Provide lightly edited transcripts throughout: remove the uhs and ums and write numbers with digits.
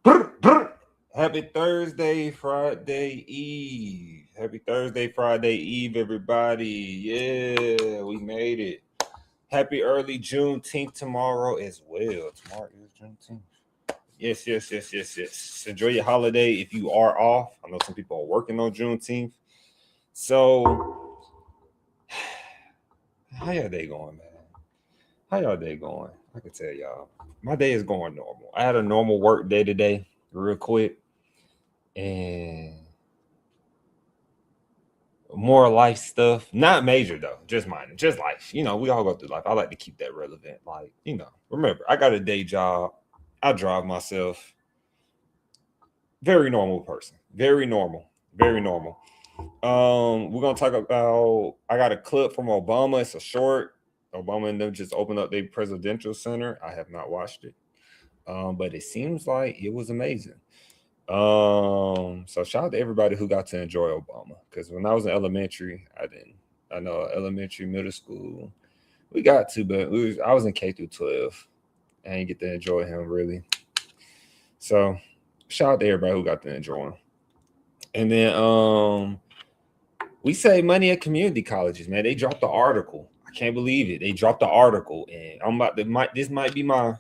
Happy Thursday, Friday Eve. Happy Thursday, Friday Eve, everybody. Yeah, we made it. Happy early Juneteenth tomorrow as well. Tomorrow is Juneteenth. Yes. Enjoy your holiday if you are off. I know some people are working on Juneteenth. So, how your day going, man? How y'all day going? I can tell y'all. My day is going normal. I had a normal work day today, real quick. And more life stuff, not major though, just minor, just life. We all go through life. I like to keep that relevant. Like, remember, I got a day job. I drive myself. Very normal person. Very normal. Very normal. We're gonna talk about. I got a clip from Obama. It's a short. Obama and them just opened up their presidential center. I have not watched it, but it seems like it was amazing. So shout out to everybody who got to enjoy Obama, because when I was in elementary, I didn't. I know elementary, middle school, we got to, but I was in K-12. I didn't get to enjoy him really. So shout out to everybody who got to enjoy him. And then we save money at community colleges, man. They dropped the article. I can't believe it. They dropped the article, and I'm about to this might be my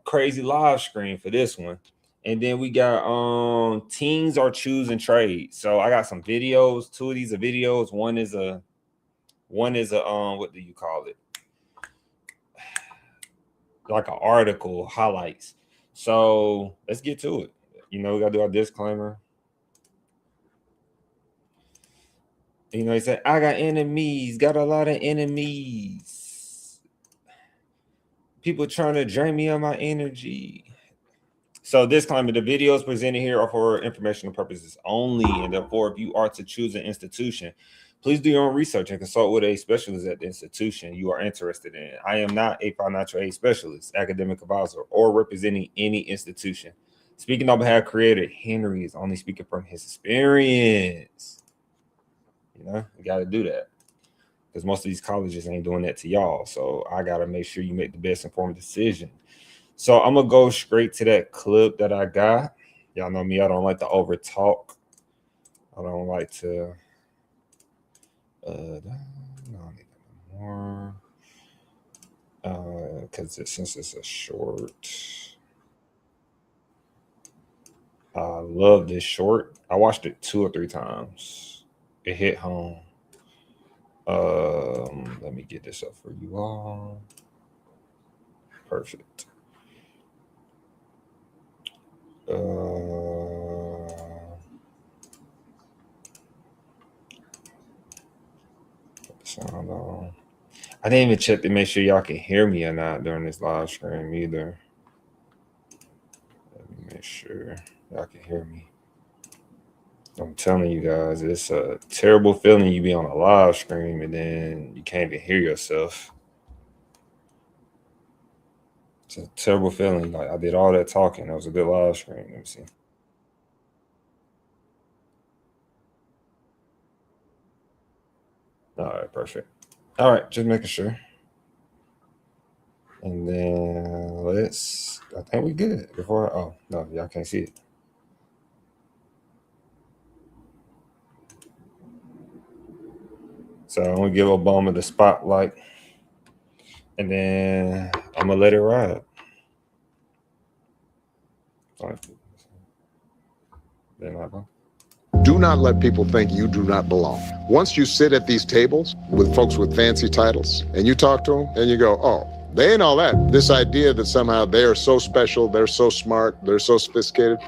crazy live screen for this one. And then we got teens are choosing trades. So I got some videos. Two of these are videos. One is a what do you call it? Like an article highlights. So let's get to it. We gotta do our disclaimer. He said, I got enemies, got a lot of enemies. People trying to drain me of my energy. So disclaimer, the videos presented here are for informational purposes only, and therefore, if you are to choose an institution, please do your own research and consult with a specialist at the institution you are interested in. I am not a financial aid specialist, academic advisor, or representing any institution. Speaking on behalf of Creator, Henry is only speaking from his experience. You got to do that, because most of these colleges ain't doing that to y'all. So I got to make sure you make the best informed decision. So I'm going to go straight to that clip that I got. Y'all know me. I don't like to over talk. I don't like to. No, I don't need that more. Because since it's a short. I love this short. I watched it 2 or 3 times. It hit home. Let me get this up for you all. Perfect. Sound on. I didn't even check to make sure y'all can hear me or not during this live stream either. Let me make sure y'all can hear me. I'm telling you guys, it's a terrible feeling you be on a live stream and then you can't even hear yourself. It's a terrible feeling. Like, I did all that talking. That was a good live stream. Let me see. All right, perfect. All right, just making sure. And then I think we good oh, no, y'all can't see it. So I'm going to give Obama the spotlight. And then I'm going to let it ride. Do not let people think you do not belong. Once you sit at these tables with folks with fancy titles and you talk to them and you go, oh, they ain't all that. This idea that somehow they are so special, they're so smart, they're so sophisticated.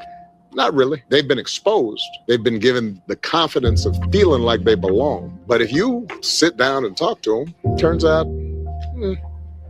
Not really. They've been exposed. They've been given the confidence of feeling like they belong. But if you sit down and talk to them, turns out,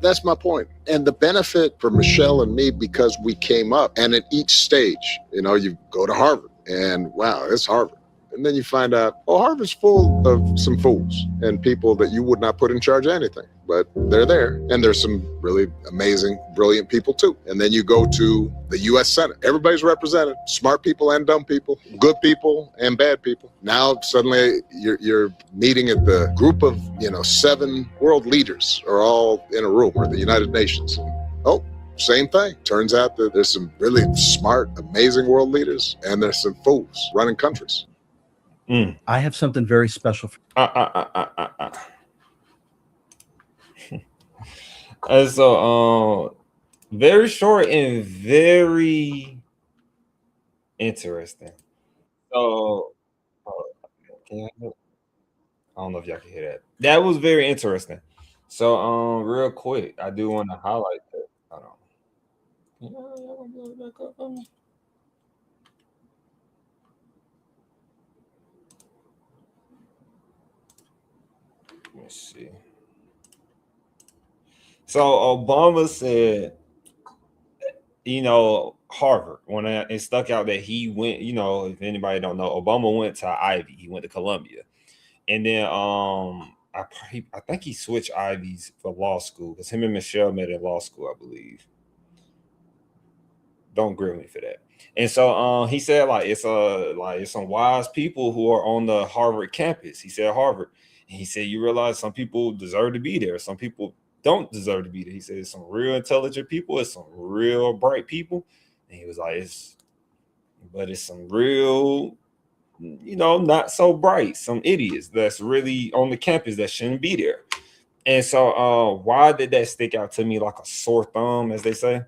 that's my point. And the benefit for Michelle and me, because we came up, and at each stage, you go to Harvard and wow, it's Harvard. And then you find out, oh, Harvard's full of some fools and people that you would not put in charge of anything, but they're there. And there's some really amazing, brilliant people too. And then you go to the U.S. Senate. Everybody's represented, smart people and dumb people, good people and bad people. Now suddenly you're meeting at the group of, 7 world leaders are all in a room, or the United Nations. Oh, Same thing. Turns out that there's some really smart, amazing world leaders, and there's some fools running countries. I have something very special for And so, very short and very interesting. So, can I don't know if y'all can hear that. That was very interesting. So, real quick, I do want to highlight that. Hold on. Y'all blow it back up for me? Let me see. So Obama said, Harvard, when it stuck out that he went, if anybody don't know, Obama went to Ivy, he went to Columbia. And then I think he switched Ivies for law school because him and Michelle met in law school, I believe. Don't grill me for that. And so he said it's some wise people who are on the Harvard campus. He said Harvard. And he said you realize some people deserve to be there. Some people don't deserve to be there. He said it's some real intelligent people, it's some real bright people. And he was like, it's some real, not so bright, some idiots that's really on the campus that shouldn't be there. And so why did that stick out to me like a sore thumb, as they say?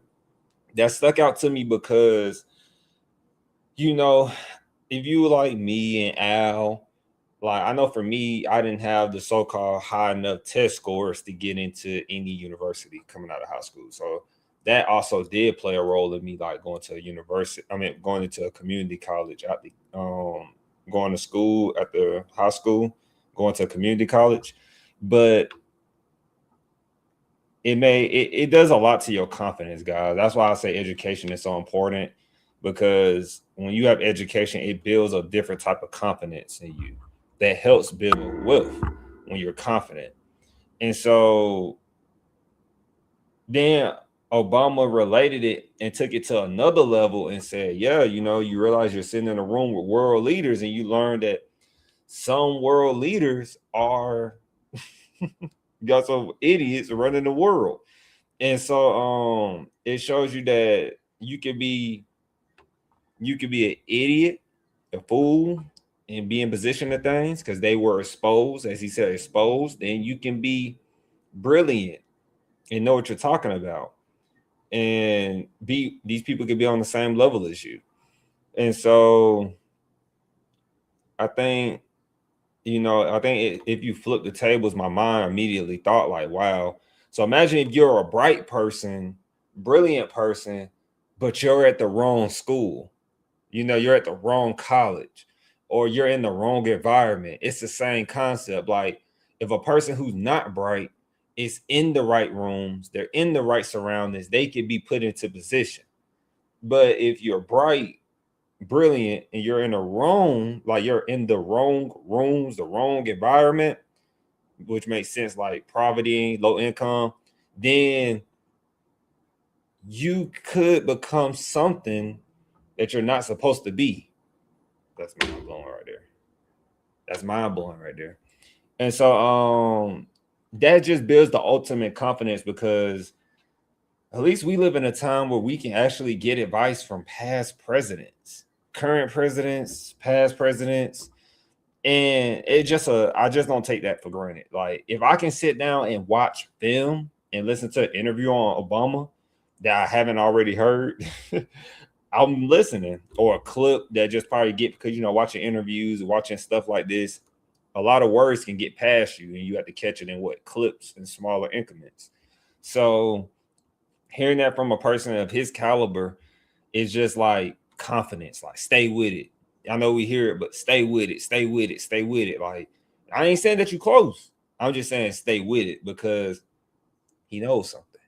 That stuck out to me because, if you like me and Al, like I know for me, I didn't have the so-called high enough test scores to get into any university coming out of high school. So that also did play a role in me like going to a university. I mean, going into a community college out the going to school at the high school, going to a community college. But it does a lot to your confidence, guys. That's why I say education is so important, because when you have education, it builds a different type of confidence in you that helps build wealth when you're confident. And so then Obama related it and took it to another level and said, yeah, you realize you're sitting in a room with world leaders and you learn that some world leaders are got some idiots running the world. And so it shows you that you could be an idiot, a fool, and be in position of things because they were exposed, as he said, exposed. Then you can be brilliant and know what you're talking about, and these people could be on the same level as you. And so I think if you flip the tables, my mind immediately thought like, wow. So imagine if you're a bright person, brilliant person, but you're at the wrong school, you're at the wrong college, or you're in the wrong environment. It's the same concept. Like if a person who's not bright is in the right rooms, they're in the right surroundings, they could be put into position. But if you're bright, brilliant, and you're in the wrong, like you're in the wrong rooms, the wrong environment, which makes sense, like poverty, low income, then you could become something that you're not supposed to be. That's mind blowing right there. That's mind blowing right there. And so that just builds the ultimate confidence, because at least we live in a time where we can actually get advice from past presidents, current presidents, past presidents. And I just don't take that for granted. Like if I can sit down and watch film and listen to an interview on Obama that I haven't already heard, I'm listening, or a clip that just probably get, because watching interviews, watching stuff like this, a lot of words can get past you and you have to catch it in clips and smaller increments. So hearing that from a person of his caliber is just like confidence, like stay with it. I know we hear it, but stay with it, stay with it, stay with it. Like I ain't saying that you close. I'm just saying stay with it, because he knows something.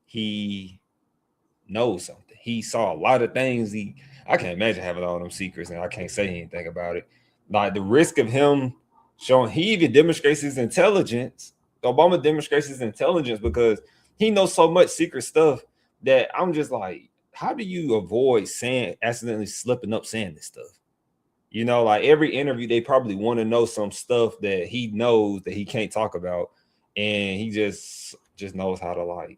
He knows something. He saw a lot of things. I can't imagine having all them secrets and I can't say anything about it. Like the risk of him showing, he even demonstrates his intelligence. Obama demonstrates his intelligence because he knows so much secret stuff that I'm just like, how do you avoid accidentally slipping up saying this stuff? Like every interview, they probably want to know some stuff that he knows that he can't talk about. And he just knows how to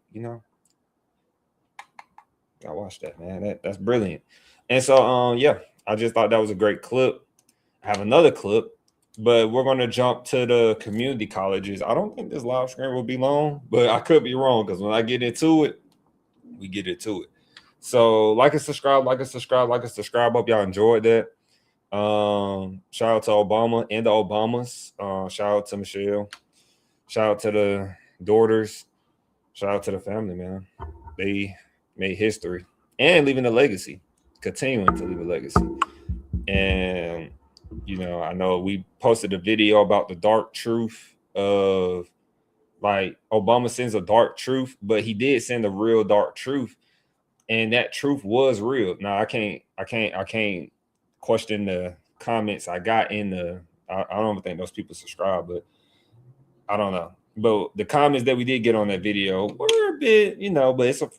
I watched that, man. That's brilliant. And so yeah, I just thought that was a great clip. I have another clip, but we're gonna jump to the community colleges. I don't think this live stream will be long, but I could be wrong because when I get into it, we get into it. So like and subscribe, like and subscribe, like and subscribe. Hope y'all enjoyed that. Shout out to Obama and the Obamas. Shout out to Michelle. Shout out to the daughters. Shout out to the family, man. They made history and leaving a legacy, continuing to leave a legacy. And I know we posted a video about the dark truth of, like, Obama sends a dark truth, but he did send a real dark truth, and that truth was real. Now I can't question the comments I got in the. I don't think those people subscribe, but I don't know. But the comments that we did get on that video were a bit, but it's a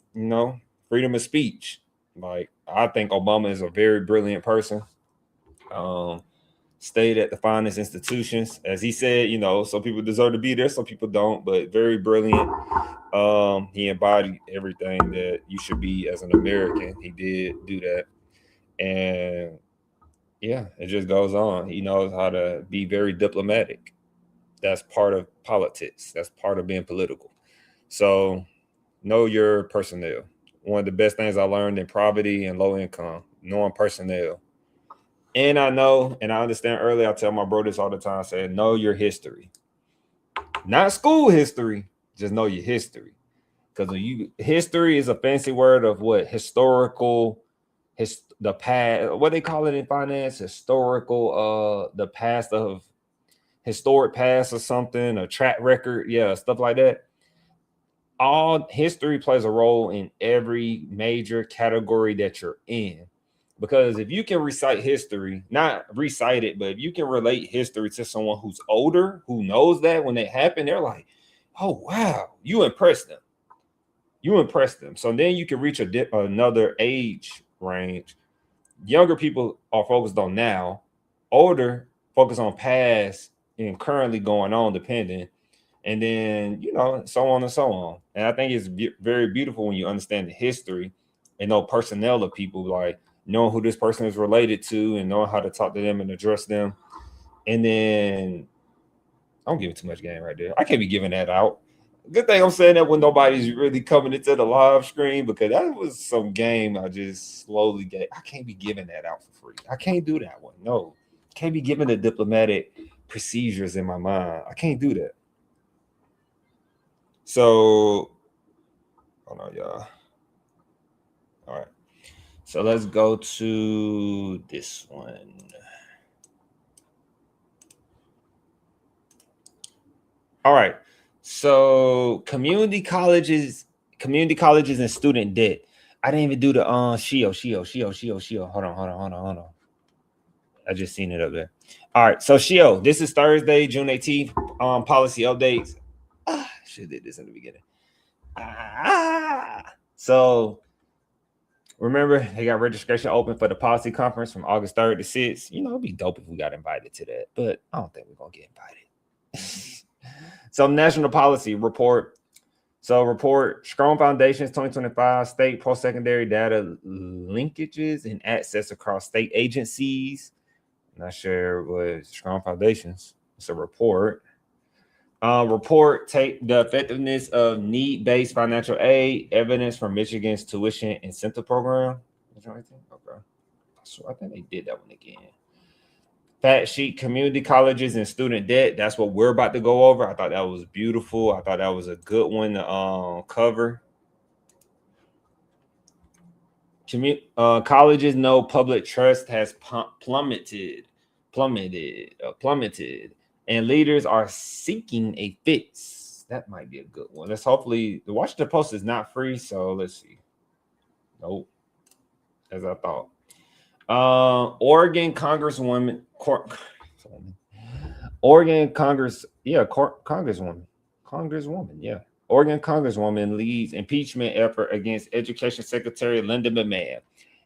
freedom of speech. Like, I think Obama is a very brilliant person. Stayed at the finest institutions, as he said. Some people deserve to be there, some people don't, but very brilliant. He embodied everything that you should be as an American. He did do that, and yeah, it just goes on. He knows how to be very diplomatic. That's part of politics. That's part of being political. So know your personnel. One of the best things I learned in poverty and low income, knowing personnel. And I know, and I understand earlier, I tell my bro this all the time, saying, know your history. Not school history, just know your history. Because history is a fancy word of what? Historical, the past, what they call it in finance, historical, the past of historic past or something, a track record, yeah, stuff like that. All history plays a role in every major category that you're in. Because if you can recite history, not recite it, but if you can relate history to someone who's older, who knows that when it happened, they're like, oh, wow, you impressed them. You impressed them. So then you can reach another age range. Younger people are focused on now. Older focus on past and currently going on, depending. And then, so on and so on. And I think it's very beautiful when you understand the history and know personnel of people, like knowing who this person is related to and knowing how to talk to them and address them. And then I don't give it too much game right there. I can't be giving that out. Good thing I'm saying that when nobody's really coming into the live screen, because that was some game I just slowly get. I can't be giving that out for free. I can't do that one. No, can't be giving the diplomatic procedures in my mind. I can't do that. So, hold on, y'all. All right. So let's go to this one. All right. So community colleges and student debt. I didn't even do the Shio. Hold on. I just seen it up there. All right. So Shio, this is Thursday, June 18th. Policy updates. Should have did this in the beginning. So remember, they got registration open for the policy conference from August 3rd to 6th. It'd be dope if we got invited to that, but I don't think we're gonna get invited. So national policy report. So report strong foundations 2025 state post-secondary data linkages and access across state agencies. Not sure what strong foundations. It's a report. Report take the effectiveness of need-based financial aid, evidence from Michigan's tuition incentive program. Okay. So I think they did that one again. Fact sheet, community colleges and student debt. That's what we're about to go over. I thought that was beautiful. I thought that was a good one to cover. Colleges know public trust has plummeted, and leaders are seeking a fix. That might be a good one. Let's hopefully. The Washington Post is not free, so let's see. Nope, as I thought. Oregon Congresswoman, Oregon Congress, Congresswoman, yeah. Oregon Congresswoman leads impeachment effort against Education Secretary Linda McMahon.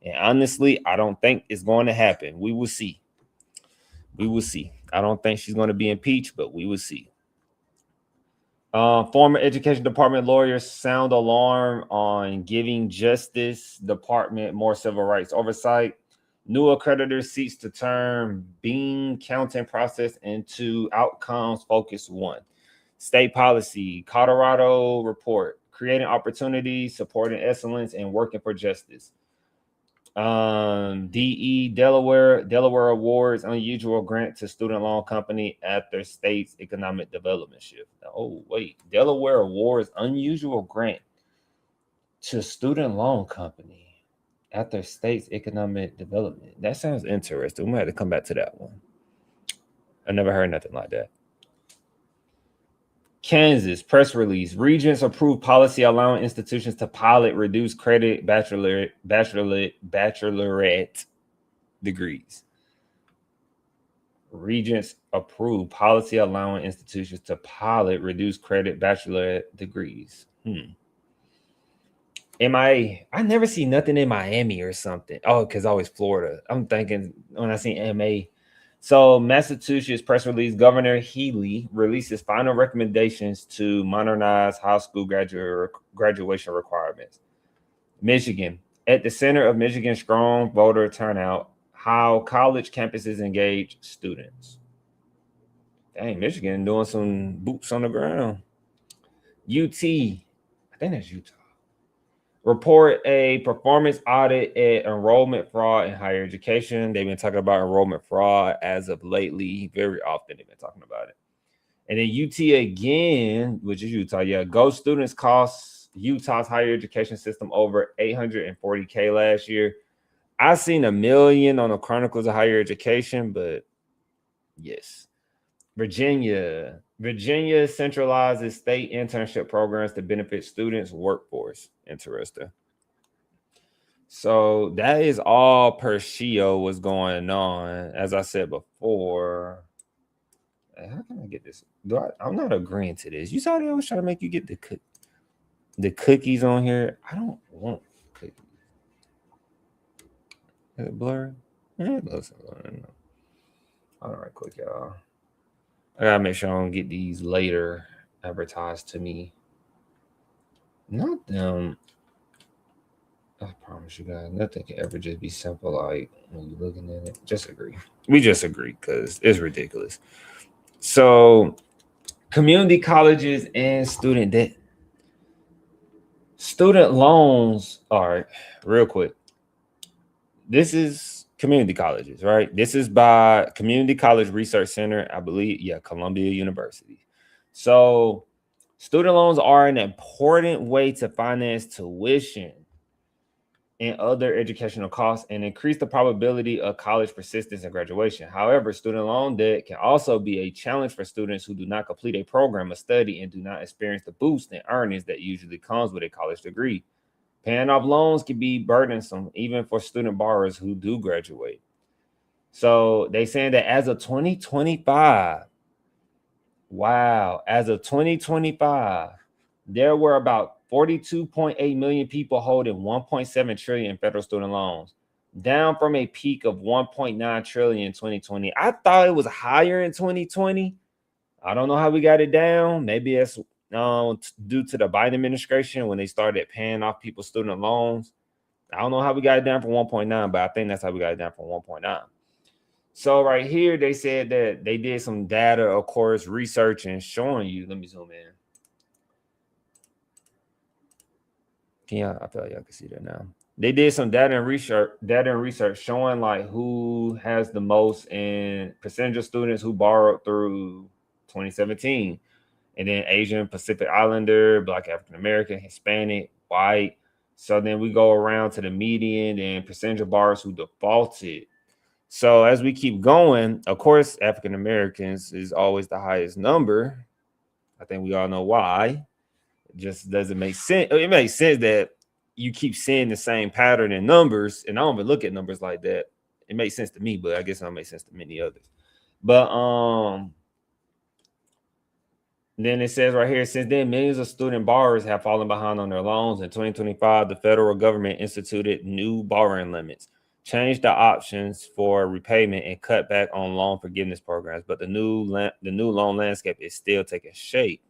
And honestly, I don't think it's going to happen. We will see. I don't think she's going to be impeached, but we will see. Former education department lawyers sound alarm on giving Justice Department more civil rights oversight. New accreditor seeks to turn Bean counting process into outcomes focused one. State policy, Colorado report, creating opportunities, supporting excellence, and working for justice. DE Delaware awards unusual grant to student loan company at their state's economic development shift. Oh wait, Delaware awards unusual grant to student loan company at their state's economic development. That sounds interesting. We might have to come back to that one. I never heard nothing like that. Kansas press release. Regents approve policy allowing institutions to pilot reduced credit bachelorette degrees. Regents approve policy allowing institutions to pilot reduced credit bachelorette degrees. MIA. I never see nothing in Miami or something. Oh, because always Florida. I'm thinking when I see MA. So Massachusetts press release, Governor Healy releases final recommendations to modernize high school graduation requirements. Michigan, at the center of Michigan's strong voter turnout, how college campuses engage students. Dang, Michigan doing some boots on the ground. UT, I think that's Utah. Report a performance audit at enrollment fraud in higher education. They've been talking about enrollment fraud as of lately. Very often they've been talking about it. And then UT again, which is Utah. Yeah, Go students cost Utah's higher education system over $840K last year. I seen $1 million on the Chronicles of Higher Education, but yes. Virginia centralizes state internship programs to benefit students' workforce. Interesting. So that is all per Shio was going on. As I said before, how can I get this? I'm not agreeing to this. You saw they always trying to make you get the cookies on here. I don't want cookies. Is it blurry? It looks blurry. All right, quick, y'all. I gotta make sure I don't get these later advertised to me. Not them. I promise you guys, nothing can ever just be simple like when you're looking at it. Just agree. We just agree because it's ridiculous. So, community colleges and student debt. Student loans. All right, real quick. This is community colleges, right? This is by Community College Research Center, I believe. Yeah, Columbia University. So, student loans are an important way to finance tuition and other educational costs and increase the probability of college persistence and graduation. However, student loan debt can also be a challenge for students who do not complete a program of study and do not experience the boost in earnings that usually comes with a college degree. Paying off loans can be burdensome, even for student borrowers who do graduate. So they saying that as of 2025, as of 2025, there were about 42.8 million people holding 1.7 trillion in federal student loans, down from a peak of 1.9 trillion in 2020. I thought it was higher in 2020. I don't know how we got it down. Maybe it's due to the Biden administration when they started paying off people's student loans. I don't know how we got it down from 1.9, but I think that's how we got it down from 1.9. So right here, they said that they did some data, of course, research and showing you. Let me zoom in. I feel like y'all can see that now. They did some data and research showing like who has the most in percentage of students who borrowed through 2017. And then Asian, Pacific Islander, Black, African American, Hispanic, white. So then we go around to the median and percentage of borrowers who defaulted. So as we keep going, of course, African Americans is always the highest number. I think we all know why. It just doesn't make sense. It makes sense that you keep seeing the same pattern in numbers, and I don't even look at numbers like that. It makes sense to me, but I guess it don't make sense to many others. But then it says right here, since then, millions of student borrowers have fallen behind on their loans. In 2025, the federal government instituted new borrowing limits, changed the options for repayment, and cut back on loan forgiveness programs. But the new loan landscape is still taking shape.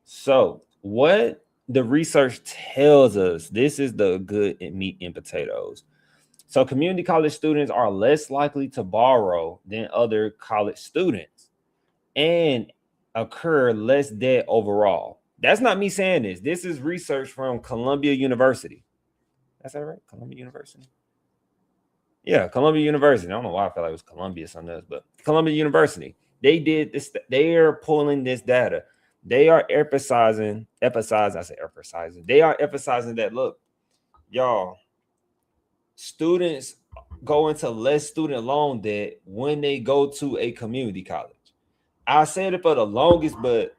So what the research tells us, this is the good meat and potatoes. So community college students are less likely to borrow than other college students and occur less debt overall. That's not me saying this. This is research from Columbia University. That's that right? Columbia University. Yeah, Columbia University. I don't know why I felt like it was Columbia something else, but Columbia University. They did this. They are pulling this data. They are emphasizing. They are emphasizing that, look, y'all, students go into less student loan debt when they go to a community college. I said it for the longest, but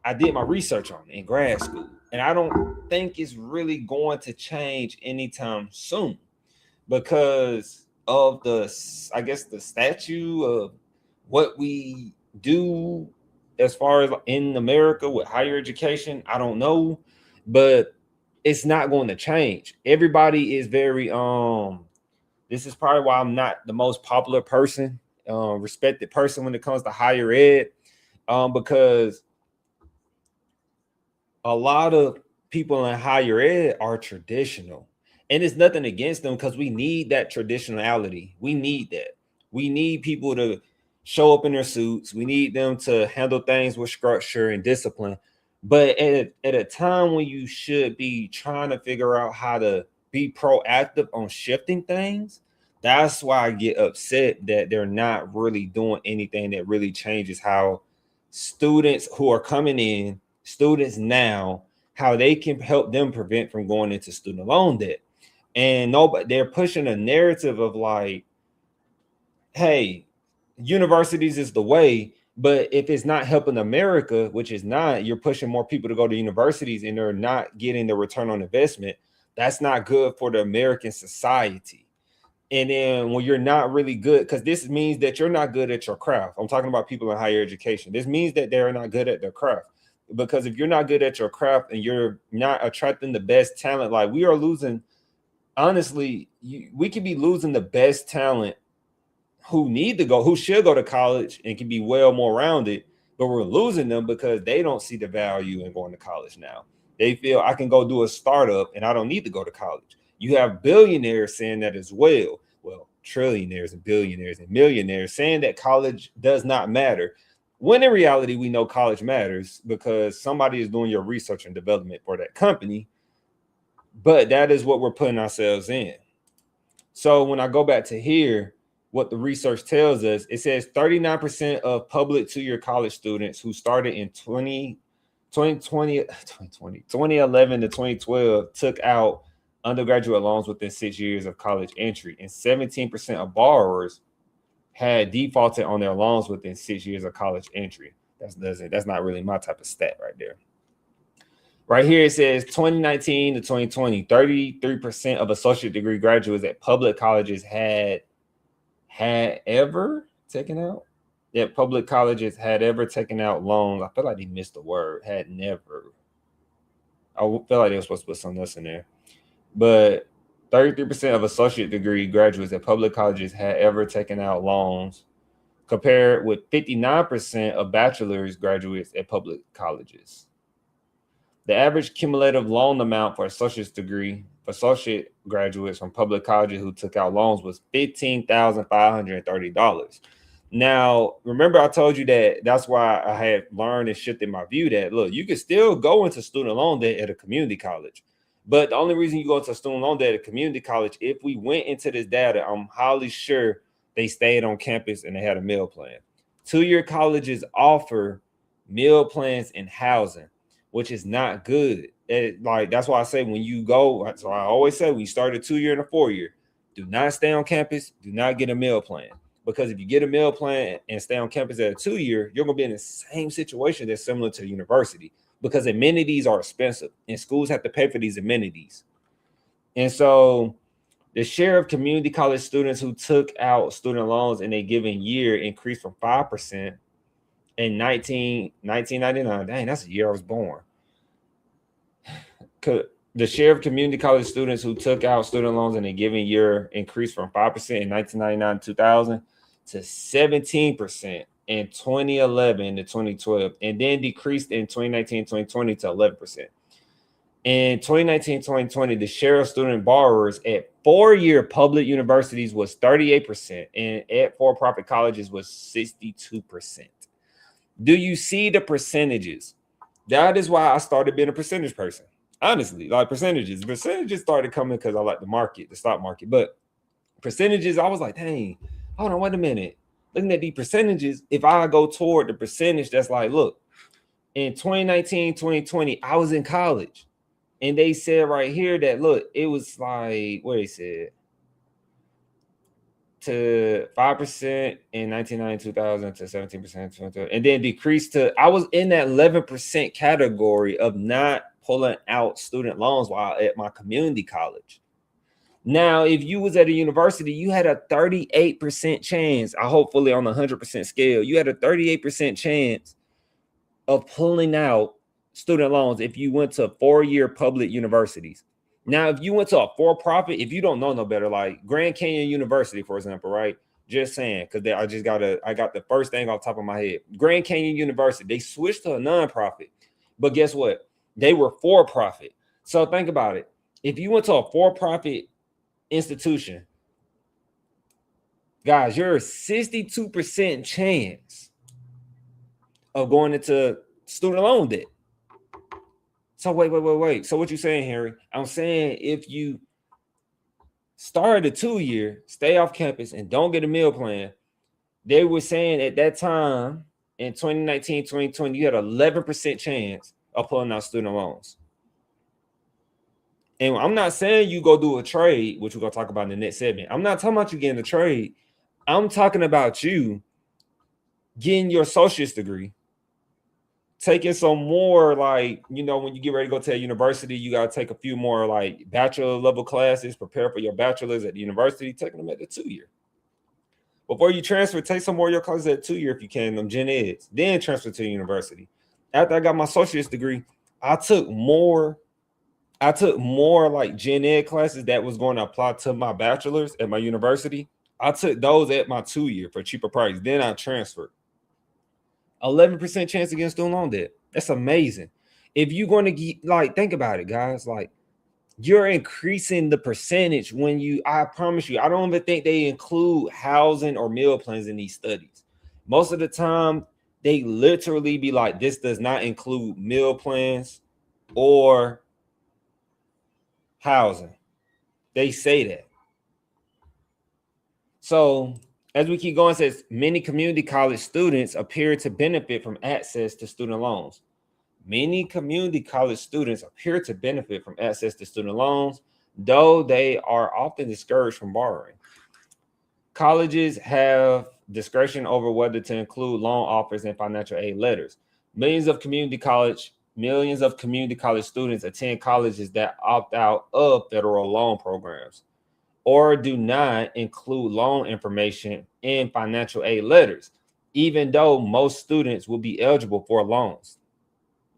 I did my research on it in grad school, and I don't think it's really going to change anytime soon because of the, I guess, the statute of what we do as far as in America with higher education. I don't know, but it's not going to change. Everybody is very this is probably why I'm not the most popular person, respected person when it comes to higher ed, because a lot of people in higher ed are traditional, and it's nothing against them because we need that traditionality. We need that. We need people to show up in their suits. We need them to handle things with structure and discipline. But at a time when you should be trying to figure out how to be proactive on shifting things, that's why I get upset that they're not really doing anything that really changes how students who are coming in, students now, how they can help them prevent from going into student loan debt. And nobody, they're pushing a narrative of like, hey, universities is the way, but if it's not helping America, which is not, you're pushing more people to go to universities and they're not getting the return on investment. That's not good for the American society. And then when you're not really good, because this means that you're not good at your craft. I'm talking about people in higher education. This means that they're not good at their craft. Because if you're not good at your craft and you're not attracting the best talent, like we are losing, honestly, we could be losing the best talent who should go to college and can be well more rounded, but we're losing them because they don't see the value in going to college now. They feel I can go do a startup and I don't need to go to college. You have billionaires saying that as well. Well, trillionaires and billionaires and millionaires saying that college does not matter. When in reality, we know college matters because somebody is doing your research and development for that company. But that is what we're putting ourselves in. So when I go back to here, what the research tells us, it says 39% of public two-year college students who started in 2011 to 2012 took out undergraduate loans within 6 years of college entry, and 17% of borrowers had defaulted on their loans within 6 years of college entry. That's not really my type of stat right there. Right here it says 2019 to 2020, 33% of associate degree graduates at public colleges had ever taken out. Yeah, public colleges had ever taken out loans. I feel like they missed the word. Had never. I feel like they were supposed to put something else in there. But 33% of associate degree graduates at public colleges had ever taken out loans, compared with 59% of bachelor's graduates at public colleges. The average cumulative loan amount for associate graduates from public colleges who took out loans was $15,530. Now, remember I told you that's why I had learned and shifted my view that, look, you can still go into student loan debt at a community college. But the only reason you go into student loan debt at a community college, if we went into this data, I'm highly sure they stayed on campus and they had a meal plan. Two-year colleges offer meal plans and housing, which is not good. That's why I say when you go, so I always say when you start a 2-year and a 4-year, do not stay on campus, do not get a meal plan. Because if you get a meal plan and stay on campus at a 2-year, you're going to be in the same situation that's similar to the university, because amenities are expensive and schools have to pay for these amenities. And so the share of community college students who took out student loans in a given year increased from 5% in 1999. Dang, that's the year I was born. The share of community college students who took out student loans in a given year increased from 5% in 1999 to 2000 to 17% in 2011 to 2012, and then decreased in 2019, 2020 to 11%. In 2019, 2020, the share of student borrowers at four-year public universities was 38%, and at for-profit colleges was 62%. Do you see the percentages? That is why I started being a percentage person. Honestly, like percentages started coming because I like the market, the stock market. But percentages, I was like, dang, hold on, wait a minute. Looking at these percentages, if I go toward the percentage that's like, look, in 2019, 2020, I was in college. And they said right here that, look, it was like, what they said, to 5% in 1990, 2000 to 17%, and then decreased to, I was in that 11% category of not pulling out student loans while at my community college. Now, if you was at a university, you had a 38% chance, hopefully on the 100% scale, you had a 38% chance of pulling out student loans if you went to four-year public universities. Now, if you went to a for-profit, if you don't know no better, like Grand Canyon University, for example, right? Just saying, because I got the first thing off the top of my head. Grand Canyon University, they switched to a nonprofit, but guess what? They were for-profit. So think about it. If you went to a for-profit institution, guys, you're a 62% chance of going into student loan debt. So wait. So what you saying, Harry? I'm saying if you start a 2-year, stay off campus, and don't get a meal plan, they were saying at that time in 2019, 2020, you had an 11% chance of pulling out student loans. And I'm not saying you go do a trade, which we're going to talk about in the next segment. I'm not talking about you getting a trade. I'm talking about you getting your associate's degree, taking some more, like, you know, when you get ready to go to a university, you got to take a few more like bachelor level classes, prepare for your bachelor's at the university, taking them at the 2-year. Before you transfer, take some more of your classes at 2-year if you can, them gen eds, then transfer to the university. After I got my associate's degree, I took more like gen ed classes that was going to apply to my bachelor's at my university. I took those at my 2-year for cheaper price. Then I transferred. 11% chance against student loan debt. That's amazing. If you're going to get, like, think about it, guys. Like, you're increasing the percentage when you, I promise you, I don't even think they include housing or meal plans in these studies. Most of the time, they literally be like, this does not include meal plans or housing. They say that. So as we keep going, it says many community college students appear to benefit from access to student loans. Many community college students appear to benefit from access to student loans, though they are often discouraged from borrowing. Colleges have discretion over whether to include loan offers and financial aid letters. Millions of community college students attend colleges that opt out of federal loan programs or do not include loan information in financial aid letters, even though most students will be eligible for loans.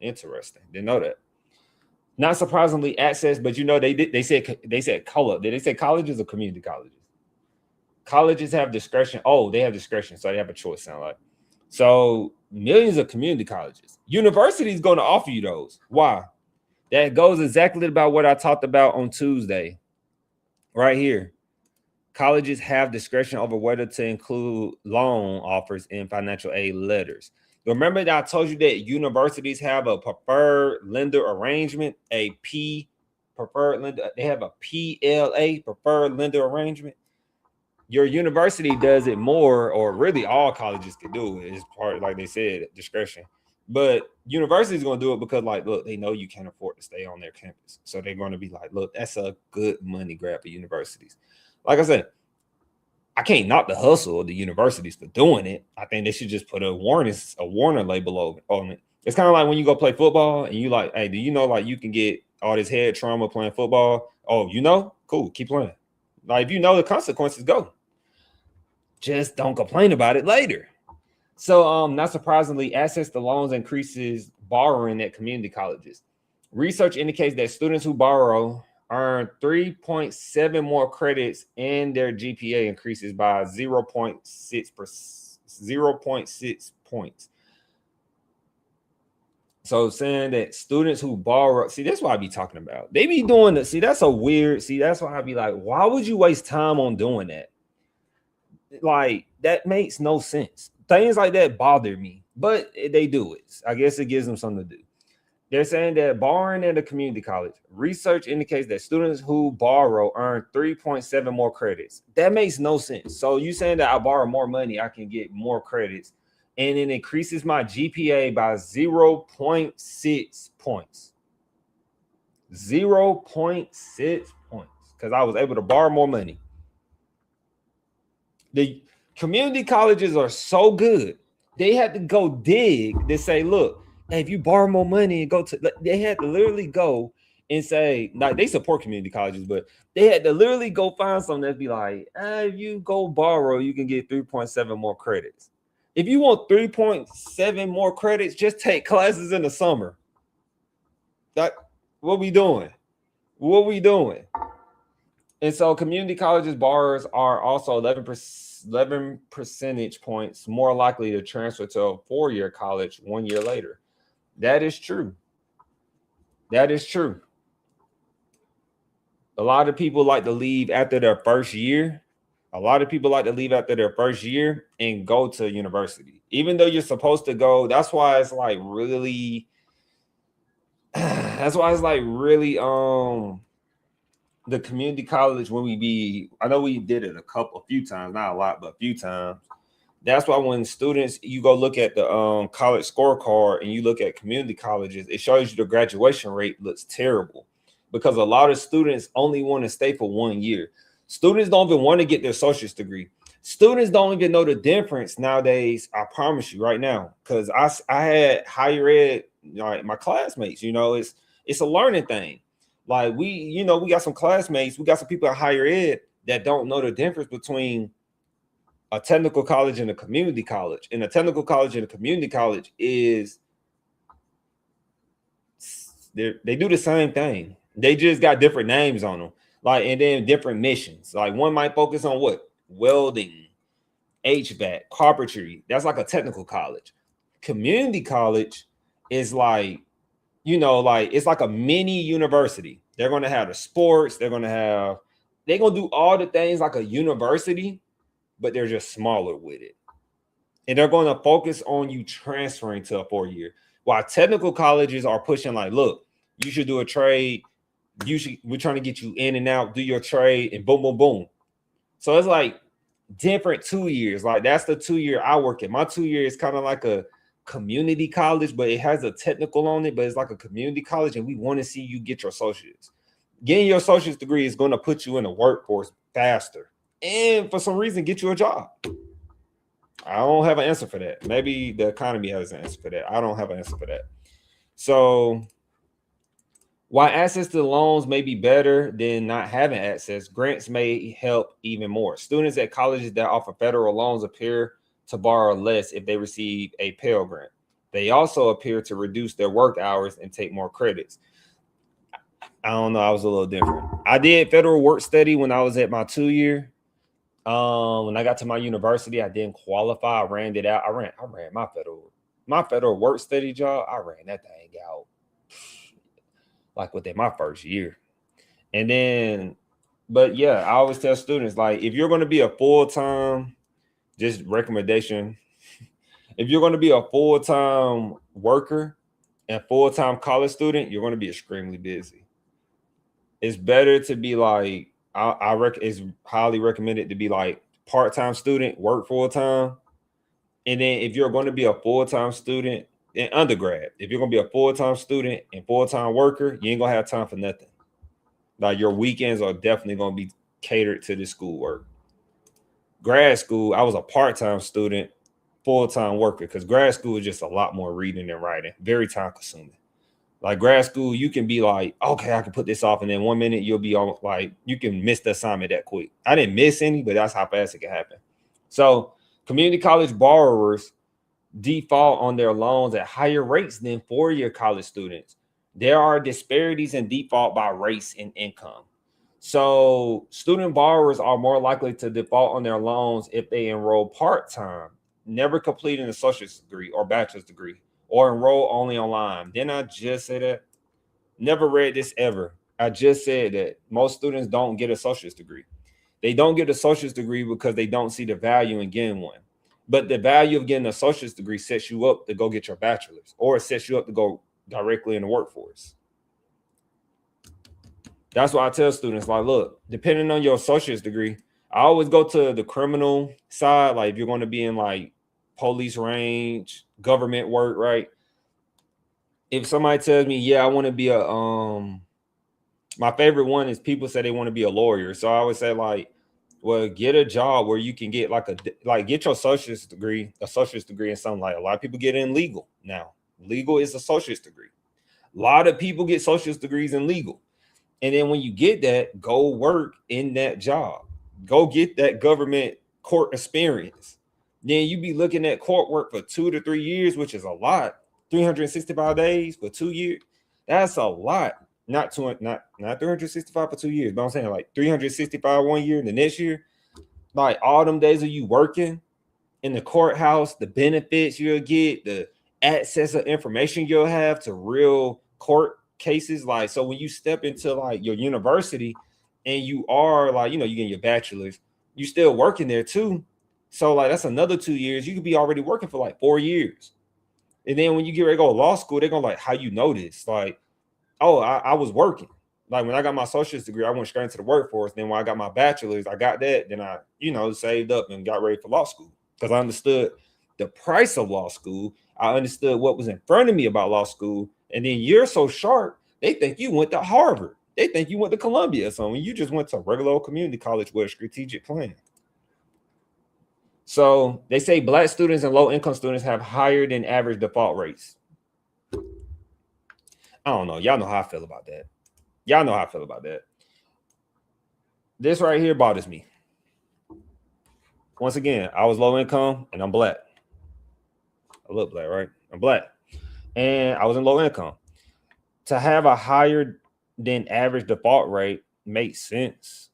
Interesting. Didn't know that. Not surprisingly, access, but you know, they said color. Did they say colleges or community colleges? Colleges have discretion. Oh, they have discretion, so they have a choice, sound like. So millions of community colleges. Universities going to offer you those. Why? That goes exactly about what I talked about on Tuesday. Right here, colleges have discretion over whether to include loan offers in financial aid letters. Remember that I told you that universities have a preferred lender arrangement, they have a PLA, preferred lender arrangement. Your university does it more, or really all colleges can do it. It's part, like they said, discretion. But university's going to do it because, like, look, they know you can't afford to stay on their campus. So they're going to be like, look, that's a good money grab for universities. Like I said, I can't knock the hustle of the universities for doing it. I think they should just put a warning label on it. It's kind of like when you go play football and you like, hey, do you know, like, you can get all this head trauma playing football? Oh, you know? Cool, keep playing. Like, if you know the consequences, go. Just don't complain about it later. So, not surprisingly, access to loans increases borrowing at community colleges. Research indicates that students who borrow earn 3.7 more credits and their GPA increases by 0.6 0.6 points. So saying that students who borrow, see, that's what I be talking about. They be doing that. See, that's a weird, see, that's why I be like, why would you waste time on doing that? Like, that makes no sense. Things like that bother me, but they do it. I guess it gives them something to do. They're saying that borrowing at a community college, research indicates that students who borrow earn 3.7 more credits. That makes no sense. So you saying that I borrow more money, I can get more credits, and it increases my GPA by 0.6 points. 0.6 points because I was able to borrow more money. The community colleges are so good. They had to go dig to say, look, hey, if you borrow more money and go to, they had to literally go and say, like, they support community colleges, but they had to literally go find something that'd be like, if you go borrow, you can get 3.7 more credits. If you want 3.7 more credits, just take classes in the summer. That, what we doing? What we doing? And so community colleges borrowers are also 11 percentage points more likely to transfer to a four-year college 1 year later. That is true. That is true. A lot of people like to leave after their first year. A lot of people like to leave after their first year and go to university, even though you're supposed to go. That's why it's like really, the community college, I know we did it a few times, not a lot, but a few times. That's why when students, you go look at the college scorecard and you look at community colleges, it shows you the graduation rate looks terrible because a lot of students only want to stay for 1 year. Students don't even want to get their associate's degree. Students don't even know the difference nowadays. I promise you right now, because I had higher ed, like my classmates, it's a learning thing. Like we got some classmates, we got some people at higher ed that don't know the difference between a technical college and a community college. And a technical college and a community college is, they do the same thing. They just got different names on them. Like, and then different missions. Like one might focus on what? Welding, HVAC, carpentry. That's like a technical college. Community college is like, it's like a mini university. They're going to have the sports. They're going to do all the things like a university, but they're just smaller with it. And they're going to focus on you transferring to a 4-year. While technical colleges are pushing like, look, you should do a trade. We're trying to get you in and out, do your trade, and boom, boom, boom. So it's like different 2 years. Like that's the 2 year I work in. My 2 years is kind of like a community college, but it has a technical on it, but it's like a community college, and we want to see you get your associates. Getting your associate's degree is going to put you in the workforce faster and for some reason get you a job. I don't have an answer for that. Maybe the economy has an answer for that. I don't have an answer for that. So while access to loans may be better than not having access, grants may help even more. Students at colleges that offer federal loans appear to borrow less if they receive a Pell Grant. They also appear to reduce their work hours and take more credits. I don't know. I was a little different. I did federal work study when I was at my 2 year. When I got to my university, I didn't qualify. I ran it out. I ran my federal work study job. I ran that thing out like within my first year. And then, but yeah, I always tell students, like, if you're going to be a full-time, just recommendation, if you're going to be a full-time worker and full-time college student, you're going to be extremely busy. It's better to be like, it's highly recommended to be like part-time student, work full-time. And then if you're going to be a full-time student in undergrad, if you're going to be a full-time student and full-time worker, you ain't going to have time for nothing. Like your weekends are definitely going to be catered to the schoolwork. Grad school, I was a part-time student, full-time worker, because grad school is just a lot more reading and writing, very time-consuming. Like grad school, you can be like, okay, I can put this off, and then 1 minute you'll be on, like, you can miss the assignment that quick. I didn't miss any, but that's how fast it can happen. So community college borrowers default on their loans at higher rates than 4-year college students. There are disparities in default by race and income. So student borrowers are more likely to default on their loans if they enroll part-time never completing an associate's degree or bachelor's degree, or enroll only online. Didn't I just say that? Never read this ever. I just said that most students don't get an associate's degree. They don't get an associate's degree because they don't see the value in getting one. But the value of getting an associate's degree sets you up to go get your bachelor's, or it sets you up to go directly in the workforce. That's why I tell students, like, look, depending on your associate's degree, I always go to the criminal side. Like, if you're going to be in like police range, government work, right? If somebody tells me, yeah, I want to be a my favorite one is people say they want to be a lawyer. So I always say, like, well, get a job where you can get get your associate's degree in something. Like, a lot of people get in legal now. Legal is associate's degree. A lot of people get associate's degrees in legal. And then when you get that, go work in that job. Go get that government court experience. Then you be looking at court work for 2 to 3 years, which is a lot. 365 days for 2 years. That's a lot. Not 365 for 2 years, but I'm saying like 365 1 year, and the next year, like all them days of you working in the courthouse, the benefits you'll get, the access of information you'll have to real court cases. Like, so when you step into like your university and you are like, you getting your bachelor's, you still working there too. So like that's another 2 years. You could be already working for like 4 years. And then when you get ready to go to law school, they're gonna like, how you know this? Like, oh, I was working. Like when I got my associate's degree, I went straight into the workforce. Then when I got my bachelor's, I got that. Then I, saved up and got ready for law school because I understood the price of law school. I understood what was in front of me about law school. And then you're so sharp, they think you went to Harvard. They think you went to Columbia or something. You just went to a regular old community college with a strategic plan. So they say Black students and low-income students have higher than average default rates. I don't know. Y'all know how I feel about that. This right here bothers me. Once again, I was low income and I'm Black. I look Black, right? I'm Black. And I was in low income. To have a higher than average default rate makes sense.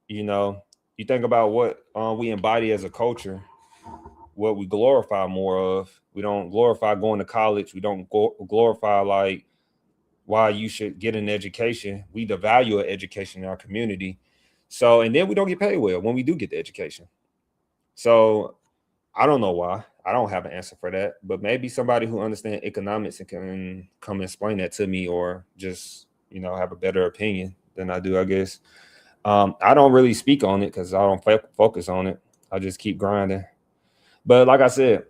You think about what we embody as a culture, what we glorify more of. We don't glorify going to college. We don't glorify like why you should get an education. We devalue education in our community. So, and then we don't get paid well when we do get the education. So I don't know why. I don't have an answer for that, but maybe somebody who understands economics and can come explain that to me, or just, have a better opinion than I do, I guess. I don't really speak on it because I don't focus on it. I just keep grinding. But like I said,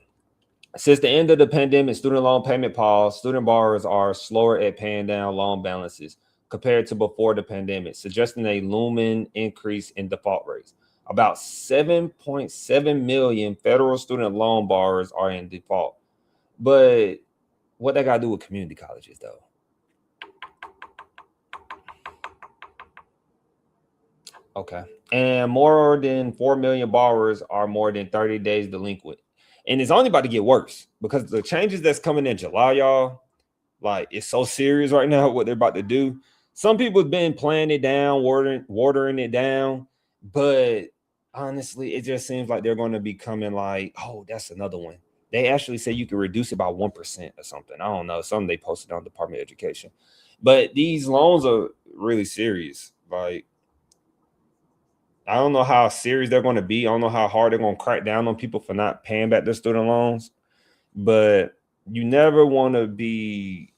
since the end of the pandemic, student loan payment pause, student borrowers are slower at paying down loan balances compared to before the pandemic, suggesting a looming increase in default rates. About 7.7 million federal student loan borrowers are in default. But what they got to do with community colleges, though? Okay. And more than 4 million borrowers are more than 30 days delinquent. And it's only about to get worse because the changes that's coming in July, y'all, like, it's so serious right now what they're about to do. Some people have been playing it down, watering it down, but honestly, it just seems like they're going to be coming like, oh, that's another one. They actually say you can reduce it by 1% or something. I don't know. Something they posted on Department of Education. But these loans are really serious. Like, I don't know how serious they're going to be. I don't know how hard they're going to crack down on people for not paying back their student loans. But you never want to be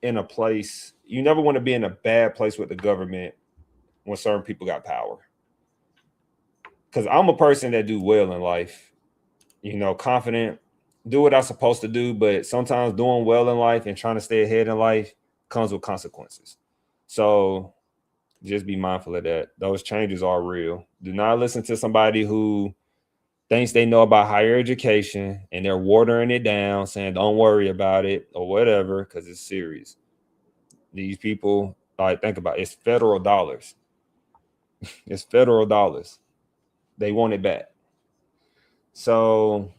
in a place. You never want to be in a bad place with the government when certain people got power. Because I'm a person that do well in life, confident, do what I'm supposed to do. But sometimes doing well in life and trying to stay ahead in life comes with consequences. So just be mindful of that. Those changes are real. Do not listen to somebody who thinks they know about higher education and they're watering it down, saying don't worry about it or whatever, because it's serious. These people, like, think about it. It's federal dollars. It's federal dollars. They want it back. So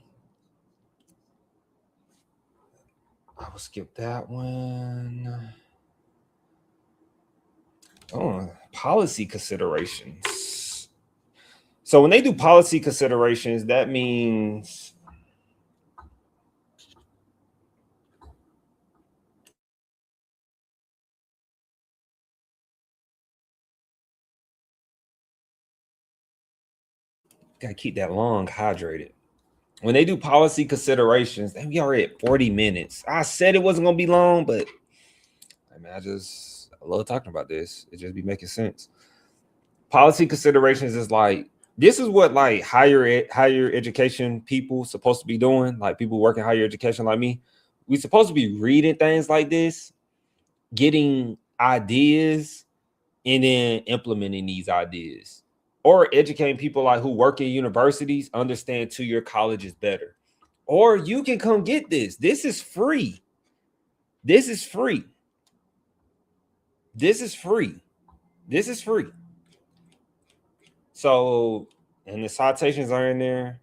I will skip that one. Oh, policy considerations. So when they do policy considerations, that means Gotta keep that lung hydrated. When they do policy considerations, we already at 40 minutes. I said it wasn't gonna be long, but I mean, I love talking about this. It just be making sense. Policy considerations is like, this is what like higher education people supposed to be doing. Like people working higher education like me, we supposed to be reading things like this, getting ideas, and then implementing these ideas, or educating people like who work in universities, understand 2-year colleges better. Or you can come get this. This is free. This is free. This is free. This is free. So, and the citations are in there.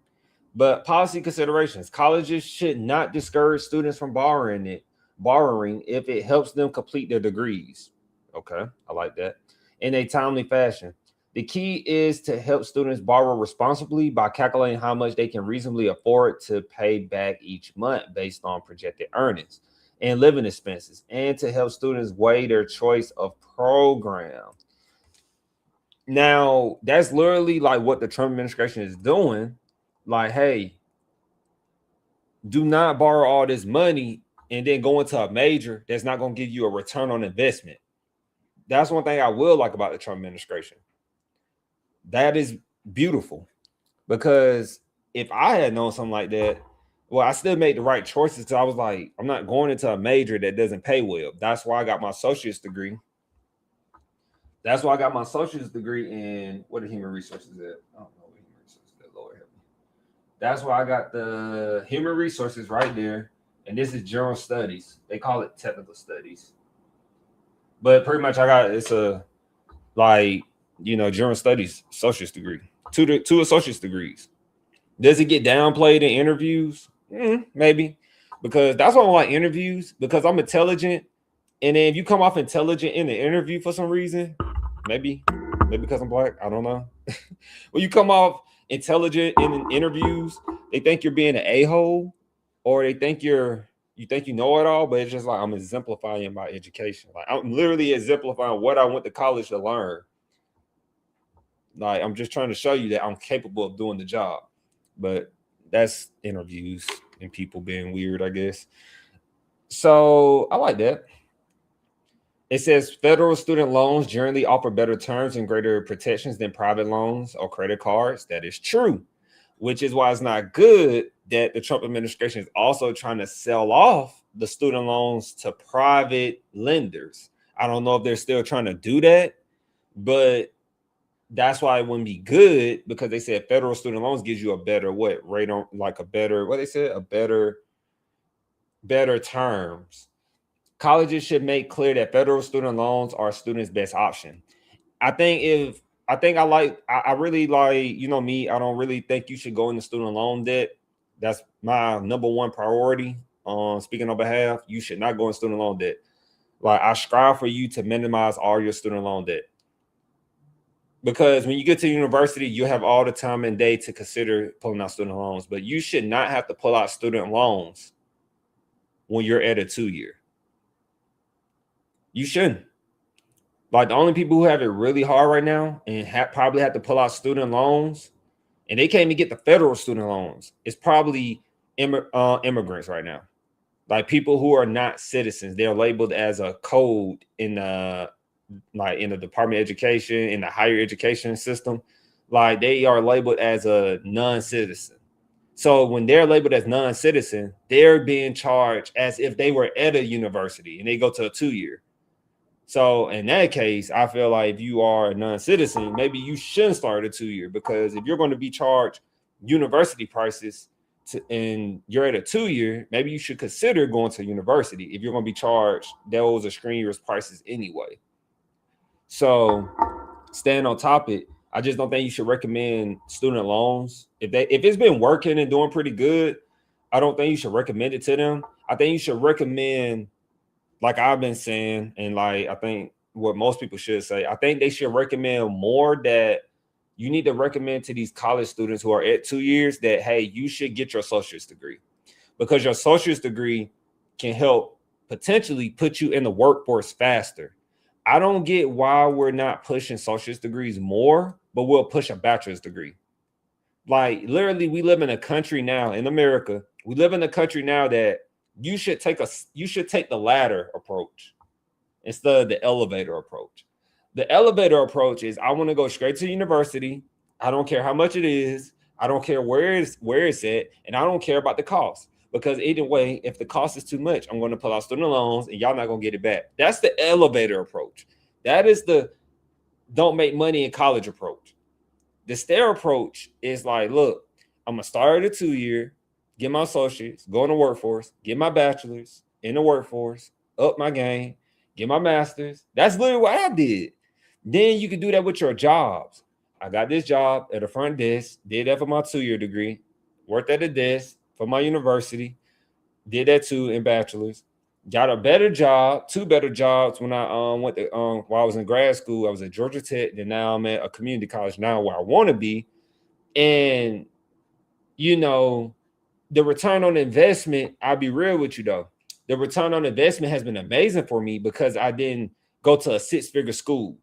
But policy considerations, colleges should not discourage students from borrowing if it helps them complete their degrees. Okay, I like that. In a timely fashion. The key is to help students borrow responsibly by calculating how much they can reasonably afford to pay back each month based on projected earnings and living expenses, and to help students weigh their choice of program. Now, that's literally like what the Trump administration is doing. Like, hey, do not borrow all this money and then go into a major that's not going to give you a return on investment. That's one thing I will like about the Trump administration. That is beautiful, because if I had known something like that, well, I still made the right choices. So I was like, I'm not going into a major that doesn't pay well. That's why I got my associate's degree. That's why I got my associate's degree in, what are human resources at? I don't know what human resources at. Lord help me. That's why I got the human resources right there. And this is general studies. They call it technical studies. But pretty much it's a, like, general studies associate's degree. Two associate's degrees. Does it get downplayed in interviews? Maybe. Because that's why I don't like interviews, because I'm intelligent. And then if you come off intelligent in the interview for some reason, maybe because I'm black, I don't know. When you come off intelligent in interviews, they think you're being an a-hole, or they think you think you know it all, but it's just like I'm exemplifying my education. Like I'm literally exemplifying what I went to college to learn. Like I'm just trying to show you that I'm capable of doing the job. But that's interviews and people being weird, I guess. So I like that. It says federal student loans generally offer better terms and greater protections than private loans or credit cards. That is true, which is why it's not good that the Trump administration is also trying to sell off the student loans to private lenders. I don't know if they're still trying to do that, but that's why it wouldn't be good, because they said federal student loans gives you a better rate on, like a better better terms. Colleges should make clear that federal student loans are students' best option. I really like, me, I don't really think you should go into student loan debt. That's my number one priority. Speaking on behalf, you should not go in student loan debt. Like I strive for you to minimize all your student loan debt. Because when you get to university, you have all the time and day to consider pulling out student loans, but you should not have to pull out student loans when you're at a 2-year. You shouldn't. Like the only people who have it really hard right now and probably have to pull out student loans, and they can't even get the federal student loans, it's probably immigrants right now. Like people who are not citizens, they're labeled as a code in the Department of Education, in the higher education system. Like they are labeled as a non-citizen. So when they're labeled as non-citizen, they're being charged as if they were at a university and they go to a 2-year. So in that case, I feel like if you are a non-citizen, maybe you shouldn't start a 2-year, because if you're going to be charged university prices and you're at a 2-year, maybe you should consider going to university if you're going to be charged those extreme years prices anyway. So staying on topic, I just don't think you should recommend student loans. If it's been working and doing pretty good, I don't think you should recommend it to them. I think you should recommend, like I've been saying, and like I think what most people should say, I think they should recommend more that you need to recommend to these college students who are at 2 years that, hey, you should get your associate's degree, because your associate's degree can help potentially put you in the workforce faster. I don't get why we're not pushing associate's degrees more, but we'll push a bachelor's degree. Like literally, we live in a country now in America. We live in a country now that you should take the ladder approach instead of the elevator approach. The elevator approach is I want to go straight to university. I don't care how much it is. I don't care where it's at, and I don't care about the cost. Because either way, if the cost is too much, I'm going to pull out student loans and y'all not going to get it back. That's the elevator approach. That is the don't make money in college approach. The stair approach is like, look, I'm going to start at a 2-year, get my associates, go in the workforce, get my bachelor's in the workforce, up my game, get my master's. That's literally what I did. Then you can do that with your jobs. I got this job at the front desk, did that for my 2-year degree, worked at the desk for my university, did that too in bachelor's, got a better job, 2 better jobs when I went to while I was in grad school. I was at Georgia Tech, and now I'm at a community college now where I want to be. And you know, the return on investment, I'll be real with you though. The return on investment has been amazing for me because I didn't go to a 6-figure school.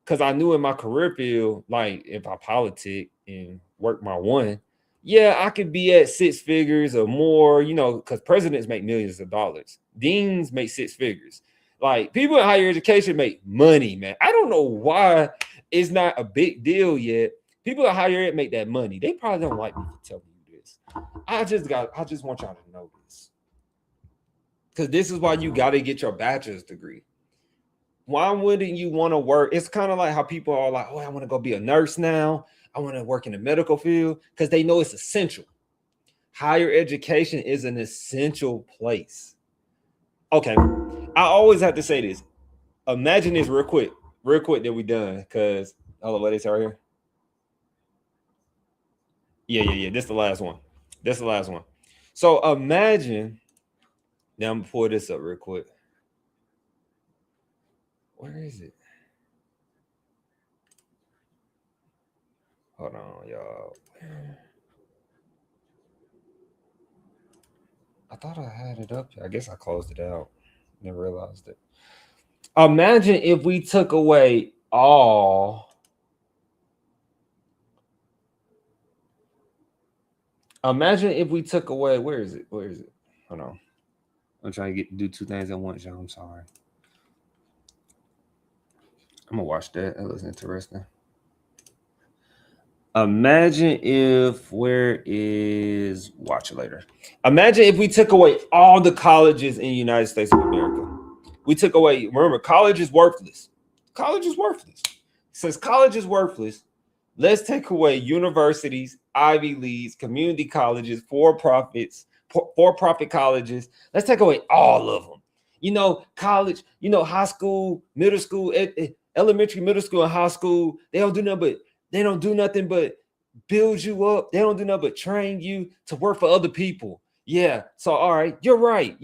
Because I knew in my career field, like if I politic and work my one, yeah, I could be at 6 figures or more, you know, because presidents make millions of dollars. Deans make 6 figures. Like people in higher education make money, man. I don't know why it's not a big deal yet. People in higher ed make that money. They probably don't like me for telling you this. I just want y'all to know this. Because this is why you got to get your bachelor's degree. Why wouldn't you want to work? It's kind of like how people are like, oh, I want to go be a nurse now. I want to work in the medical field because they know it's essential. Higher education is an essential place. Okay. I always have to say this. Imagine this real quick that we done. Because, hold on, what is right here? Yeah. This is the last one. So imagine, now I'm going to pull this up real quick. Where is it? Hold on, y'all. I thought I had it up. I guess I closed it out. Never realized it. Imagine if we took away all. Imagine if we took away. Where is it? Hold on. I'm trying to do 2 things at once, y'all. I'm sorry. I'm gonna watch that. That looks interesting. Imagine if watch it later. Imagine if we took away all the colleges in the United States of America. We took away, remember, college is worthless. Since college is worthless, let's take away universities, Ivy Leagues, community colleges, for-profit colleges. Let's take away all of them. You know, college, you know, high school, middle school, elementary, middle school, and high school, they don't do nothing but build you up. They don't do nothing but train you to work for other people. Yeah. So, all right, you're right,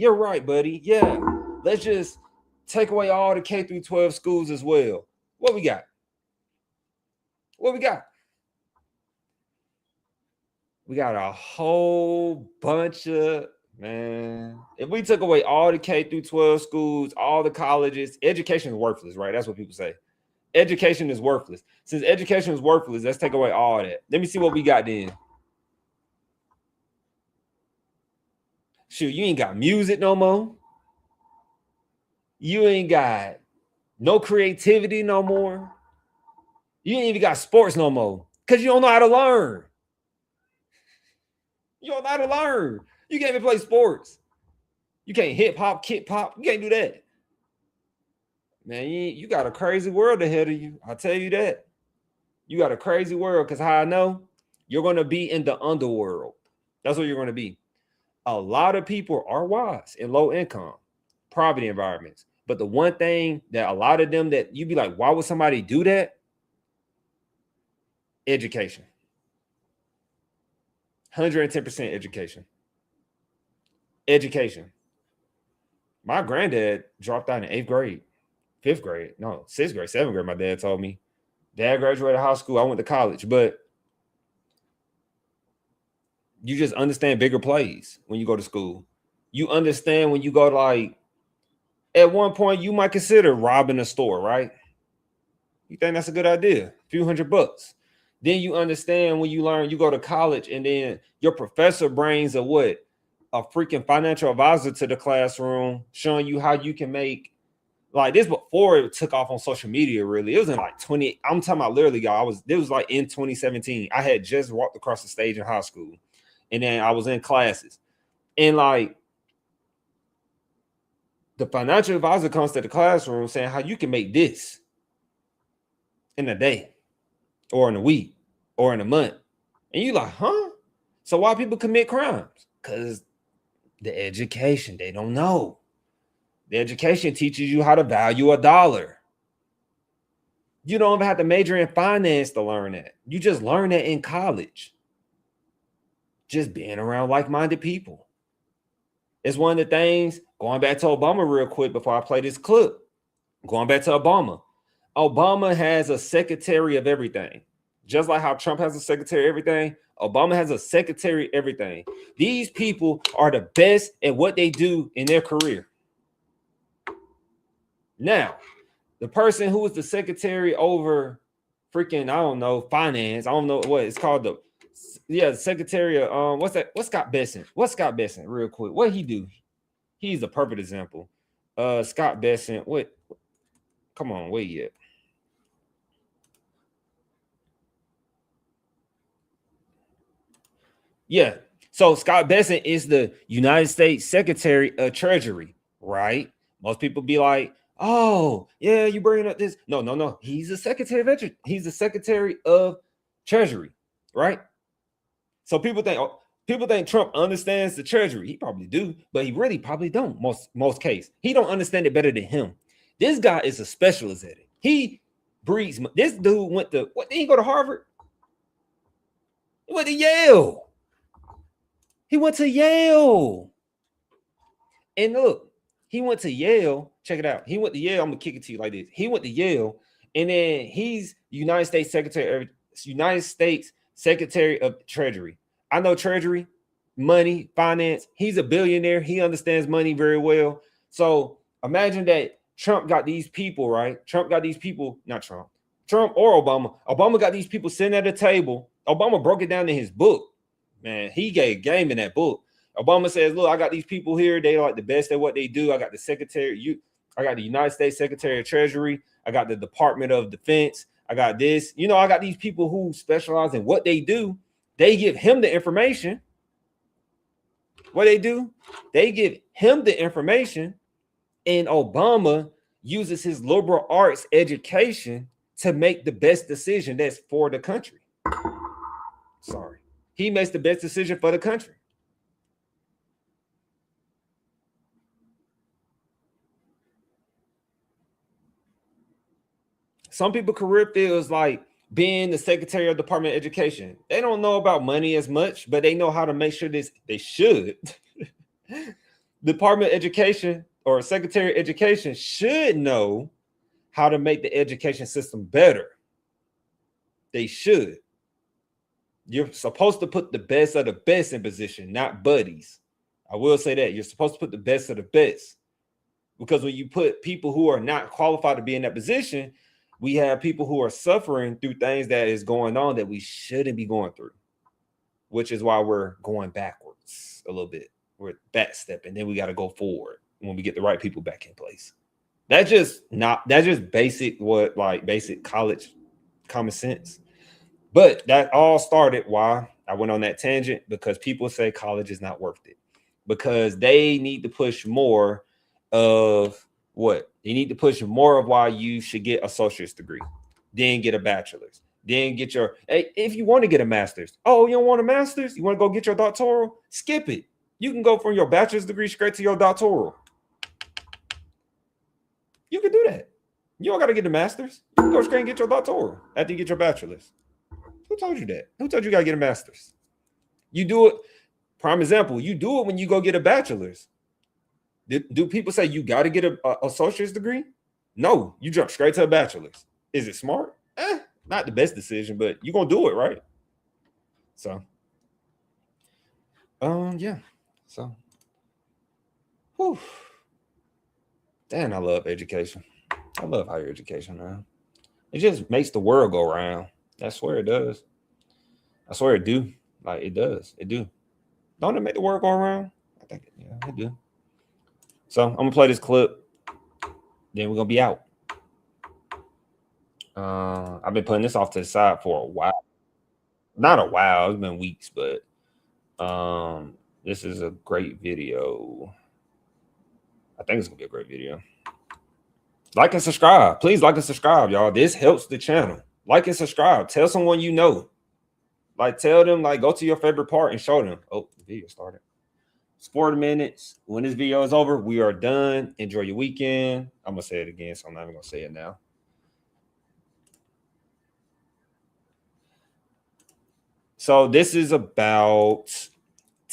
buddy. Yeah. Let's just take away all the K-12 schools as well. What we got? We got a whole bunch of, man. If we took away all the K-12 schools, all the colleges, education is worthless, right? That's what people say. Education is worthless. Since education is worthless, let's take away all that. Let me see what we got then. Shoot, you ain't got music no more. You ain't got no creativity no more. You ain't even got sports no more because you don't know how to learn. You can't even play sports. You can't hip hop, kick pop. You can't do that. Man, you got a crazy world ahead of you. I'll tell you that. You got a crazy world because how I know? You're going to be in the underworld. That's what you're going to be. A lot of people are wise in low income, poverty environments. But the one thing that a lot of them that you'd be like, why would somebody do that? Education. 110% education. Education. My granddad dropped out in 8th grade. 5th grade, no, 6th grade, 7th grade, my dad told me. Dad graduated high school, I went to college, but you just understand bigger plays when you go to school. You understand when you go to, like, at one point, you might consider robbing a store, right? You think that's a good idea? A few $100. Then you understand when you learn, you go to college, and then your professor brings a what? A freaking financial advisor to the classroom, showing you how you can make like this before it took off on social media. Really, it was in like 20. I'm talking about literally, y'all. It was like in 2017. I had just walked across the stage in high school, and then I was in classes, and like the financial advisor comes to the classroom saying how you can make this in a day, or in a week, or in a month, and you like, huh? So why people commit crimes? Because the education, they don't know. The education teaches you how to value a dollar. You don't even have to major in finance to learn that. You just learn that in college. Just being around like-minded people. It's one of the things, going back to Obama real quick before I play this clip. Going back to Obama. Obama has a secretary of everything. Just like how Trump has a secretary of everything, Obama has a secretary of everything. These people are the best at what they do in their career. Now, the person who was the secretary over freaking, I don't know, finance, I don't know what it's called, the secretary of what's that? What's Scott Bessent? What's Scott Bessent? Real quick, what he do? He's a perfect example. Scott Bessent, what? Come on, wait yet. Yeah. So Scott Bessent is the United States Secretary of Treasury, right? Most people be like, oh, yeah, you bringing up this. No. He's the Secretary of He's the Secretary of Treasury, right? So people think Trump understands the Treasury. He probably do, but he really probably don't. Most case, he don't understand it better than him. This guy is a specialist at it. He breeds. This dude went to what? Did he go to Harvard? He went to Yale. He went to Yale. And look, he went to Yale. Check it out. He went to Yale. I'm gonna kick it to you like this. He went to Yale, and then he's United States Secretary of Treasury. I know Treasury, money, finance. He's a billionaire. He understands money very well. So imagine that Trump got these people, right? Trump got these people, not Trump or Obama. Obama got these people sitting at a table. Obama broke it down in his book. Man, he gave game in that book. Obama says, look, I got these people here. They like the best at what they do. I got the I got the United States Secretary of Treasury. I got the Department of Defense. I got this. I got these people who specialize in what they do. They give him the information. What they do, they give him the information. And Obama uses his liberal arts education to make the best decision that's for the country. Sorry. He makes the best decision for the country. Some people career feels like being the Secretary of Department of Education. They don't know about money as much, but they know how to make sure they should. Department of Education or Secretary of Education should know how to make the education system better. They should. You're supposed to put the best of the best in position, not buddies. I will say that. You're supposed to put the best of the best. Because when you put people who are not qualified to be in that position, we have people who are suffering through things that is going on that we shouldn't be going through, which is why we're going backwards a little bit. We're backstepping. Then we got to go forward when we get the right people back in place. That's just basic basic college common sense. But that all started why I went on that tangent, because people say college is not worth it, because they need to push more of what? They need to push more of why you should get an associate's degree, then get a bachelor's, then get your, if you want to get a master's. Oh, you don't want a master's? You want to go get your doctoral? Skip it. You can go from your bachelor's degree straight to your doctoral. You can do that. You don't got to get a master's. You can go straight and get your doctoral after you get your bachelor's. Who told you that? Who told you got to get a master's? You do it. Prime example, you do it when you go get a bachelor's. Do people say you got to get an associate's degree? No, you jump straight to a bachelor's. Is it smart? Not the best decision, but you're going to do it, right? So, yeah. So, whew. Damn, I love education. I love higher education, man. It just makes the world go round. I swear it does. I swear it do. Like it does. It do. Don't it make the world go around? I think it do. So I'm gonna play this clip. Then we're gonna be out. I've been putting this off to the side for a while. Not a while. It's been weeks, but this is a great video. I think it's gonna be a great video. Like and subscribe. Please like and subscribe, y'all. This helps the channel. Like and subscribe. Tell someone you know. Like tell them, like go to your favorite part and show them. Oh, the video started. It's 40 minutes. When this video is over, we are done. Enjoy your weekend. I'm gonna say it again, so I'm not even gonna say it now. So this is about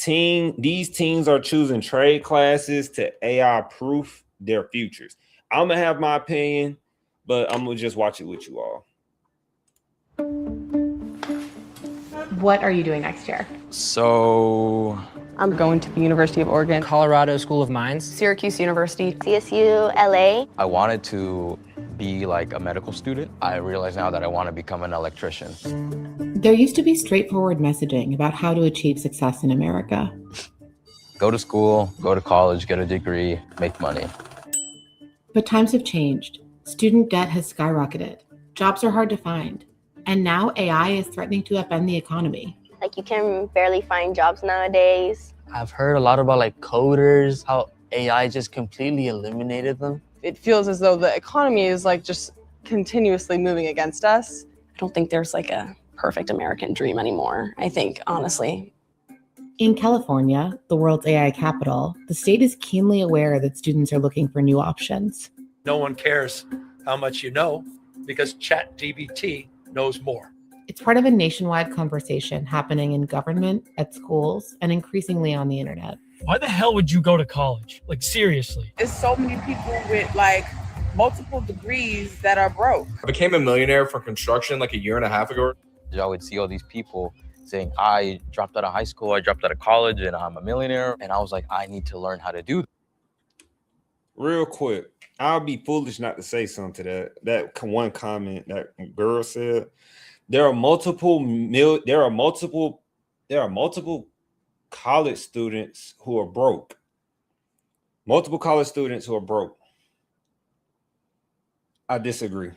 these teens are choosing trade classes to AI proof their futures. I'm gonna have my opinion, but I'm gonna just watch it with you all. What are you doing next year? So I'm going to the University of Oregon, Colorado School of Mines, Syracuse University, CSU, LA. I wanted to be like a medical student. I realize now that I want to become an electrician. There used to be straightforward messaging about how to achieve success in America. Go to school, go to college, get a degree, make money. But times have changed. Student debt has skyrocketed. Jobs are hard to find. And now AI is threatening to upend the economy. Like you can barely find jobs nowadays. I've heard a lot about like coders, how AI just completely eliminated them. It feels as though the economy is like just continuously moving against us. I don't think there's like a perfect American dream anymore, I think, honestly. In California, the world's AI capital, the state is keenly aware that students are looking for new options. No one cares how much you know because ChatGPT knows more. It's part of a nationwide conversation happening in government, at schools, and increasingly on the internet. Why the hell would you go to college? Like, seriously. There's so many people with like multiple degrees that are broke. I became a millionaire from construction like a year and a half ago. I would see all these people saying, I dropped out of high school, I dropped out of college, and I'm a millionaire. And I was like, I need to learn how to do that. Real quick, I'll be foolish not to say something to that one comment that girl said. There are multiple college students who are broke. Multiple college students who are broke. I disagree.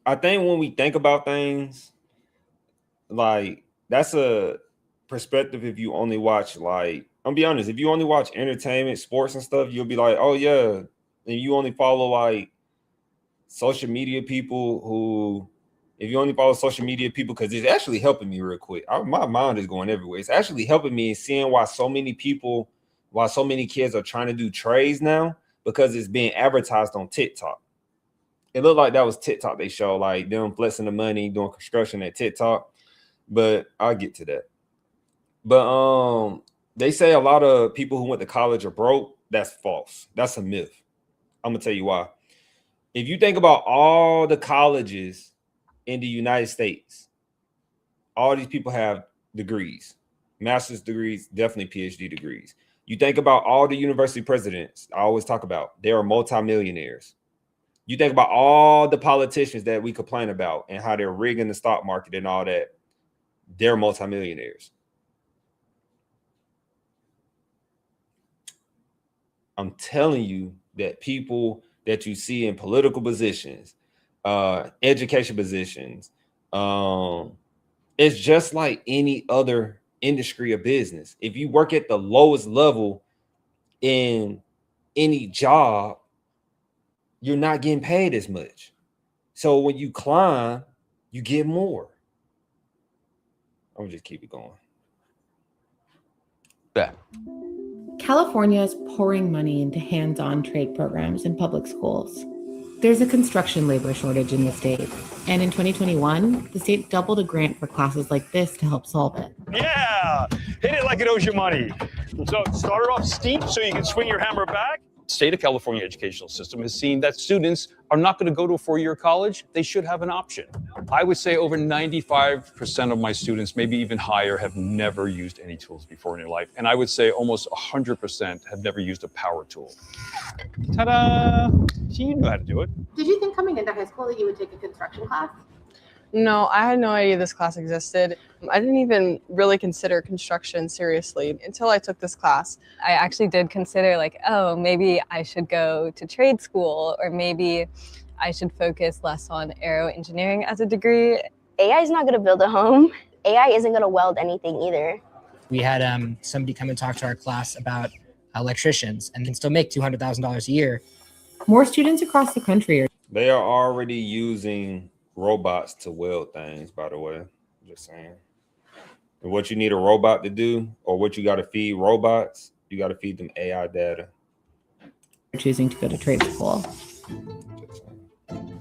I think when we think about things, like that's a perspective. If you only watch, like, I'll be honest, if you only watch entertainment, sports and stuff, you'll be like, oh yeah. And you only follow like social media people because it's actually helping me real quick. My mind is going everywhere. It's actually helping me in seeing why so many kids are trying to do trades now, because it's being advertised on TikTok. It looked like that was TikTok they show, like them flexing the money, doing construction at TikTok. But I'll get to that. But they say a lot of people who went to college are broke. That's false. That's a myth. I'm gonna tell you why. If you think about all the colleges in the United States, all these people have degrees, master's degrees, definitely PhD degrees. You think about all the university presidents I always talk about, they are multimillionaires. You think about all the politicians that we complain about and how they're rigging the stock market and all that, they're multimillionaires. I'm telling you that people that you see in political positions, education positions, it's just like any other industry or business. If you work at the lowest level in any job, you're not getting paid as much. So when you climb, you get more. I'm gonna just keep it going. Yeah. California is pouring money into hands-on trade programs in public schools. There's a construction labor shortage in the state. And in 2021, the state doubled a grant for classes like this to help solve it. Yeah, hit it like it owes you money. So start it off steep so you can swing your hammer back. State of California educational system has seen that students are not going to go to a four-year college. They should have an option. I would say over 95% of my students, maybe even higher, have never used any tools before in their life. And I would say almost 100% have never used a power tool. Ta-da! See, you knew how to do it. Did you think coming into high school that you would take a construction class? No, I had no idea this class existed. I didn't even really consider construction seriously until I took this class. I actually did consider like, oh, maybe I should go to trade school, or maybe I should focus less on aero engineering as a degree. AI is not going to build a home. AI isn't going to weld anything either. We had somebody come and talk to our class about electricians and can still make $200,000 a year. More students across the country They are already using robots to weld things, by the way. Just saying. And what you need a robot to do, or what you got to feed robots, you got to feed them AI data. choosing to go to trade school.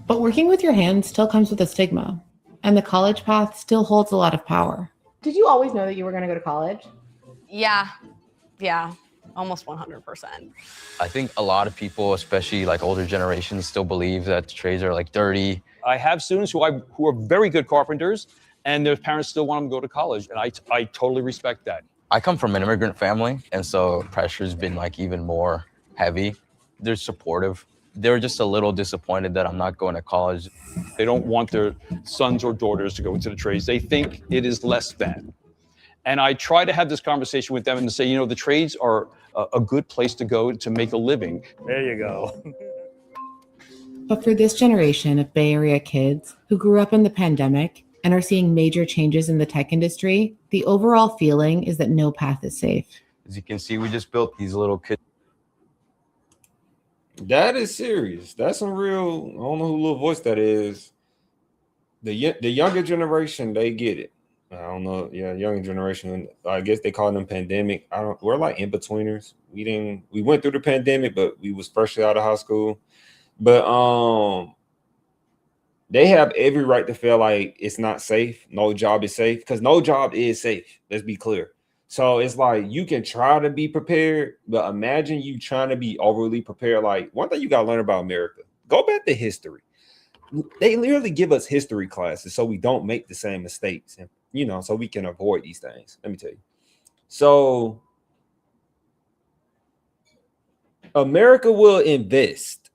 But working with your hands still comes with a stigma, and the college path still holds a lot of power. Did you always know that you were going to go to college? Yeah, almost 100%. I think a lot of people, especially like older generations, still believe that trades are like dirty. I have students who are very good carpenters, and their parents still want them to go to college, and I totally respect that. I come from an immigrant family, and so pressure's been like even more heavy. They're supportive. They're just a little disappointed that I'm not going to college. They don't want their sons or daughters to go into the trades. They think it is less than. And I try to have this conversation with them and to say, you know, the trades are a good place to go to make a living. There you go. But for this generation of Bay Area kids who grew up in the pandemic and are seeing major changes in the tech industry, the overall feeling is that no path is safe. As you can see, we just built these little kids. That is serious. That's some real, I don't know who little voice that is. The younger generation, they get it. I don't know. Yeah, younger generation. I guess they call them pandemic. We're like in-betweeners. We went through the pandemic, but we was freshly out of high school. But they have every right to feel like it's not safe. No job is safe, because no job is safe. Let's be clear. So it's like you can try to be prepared, but imagine you trying to be overly prepared. Like, one thing you got to learn about America, go back to history. They literally give us history classes so we don't make the same mistakes, and you know, so we can avoid these things. Let me tell you. So America will invest.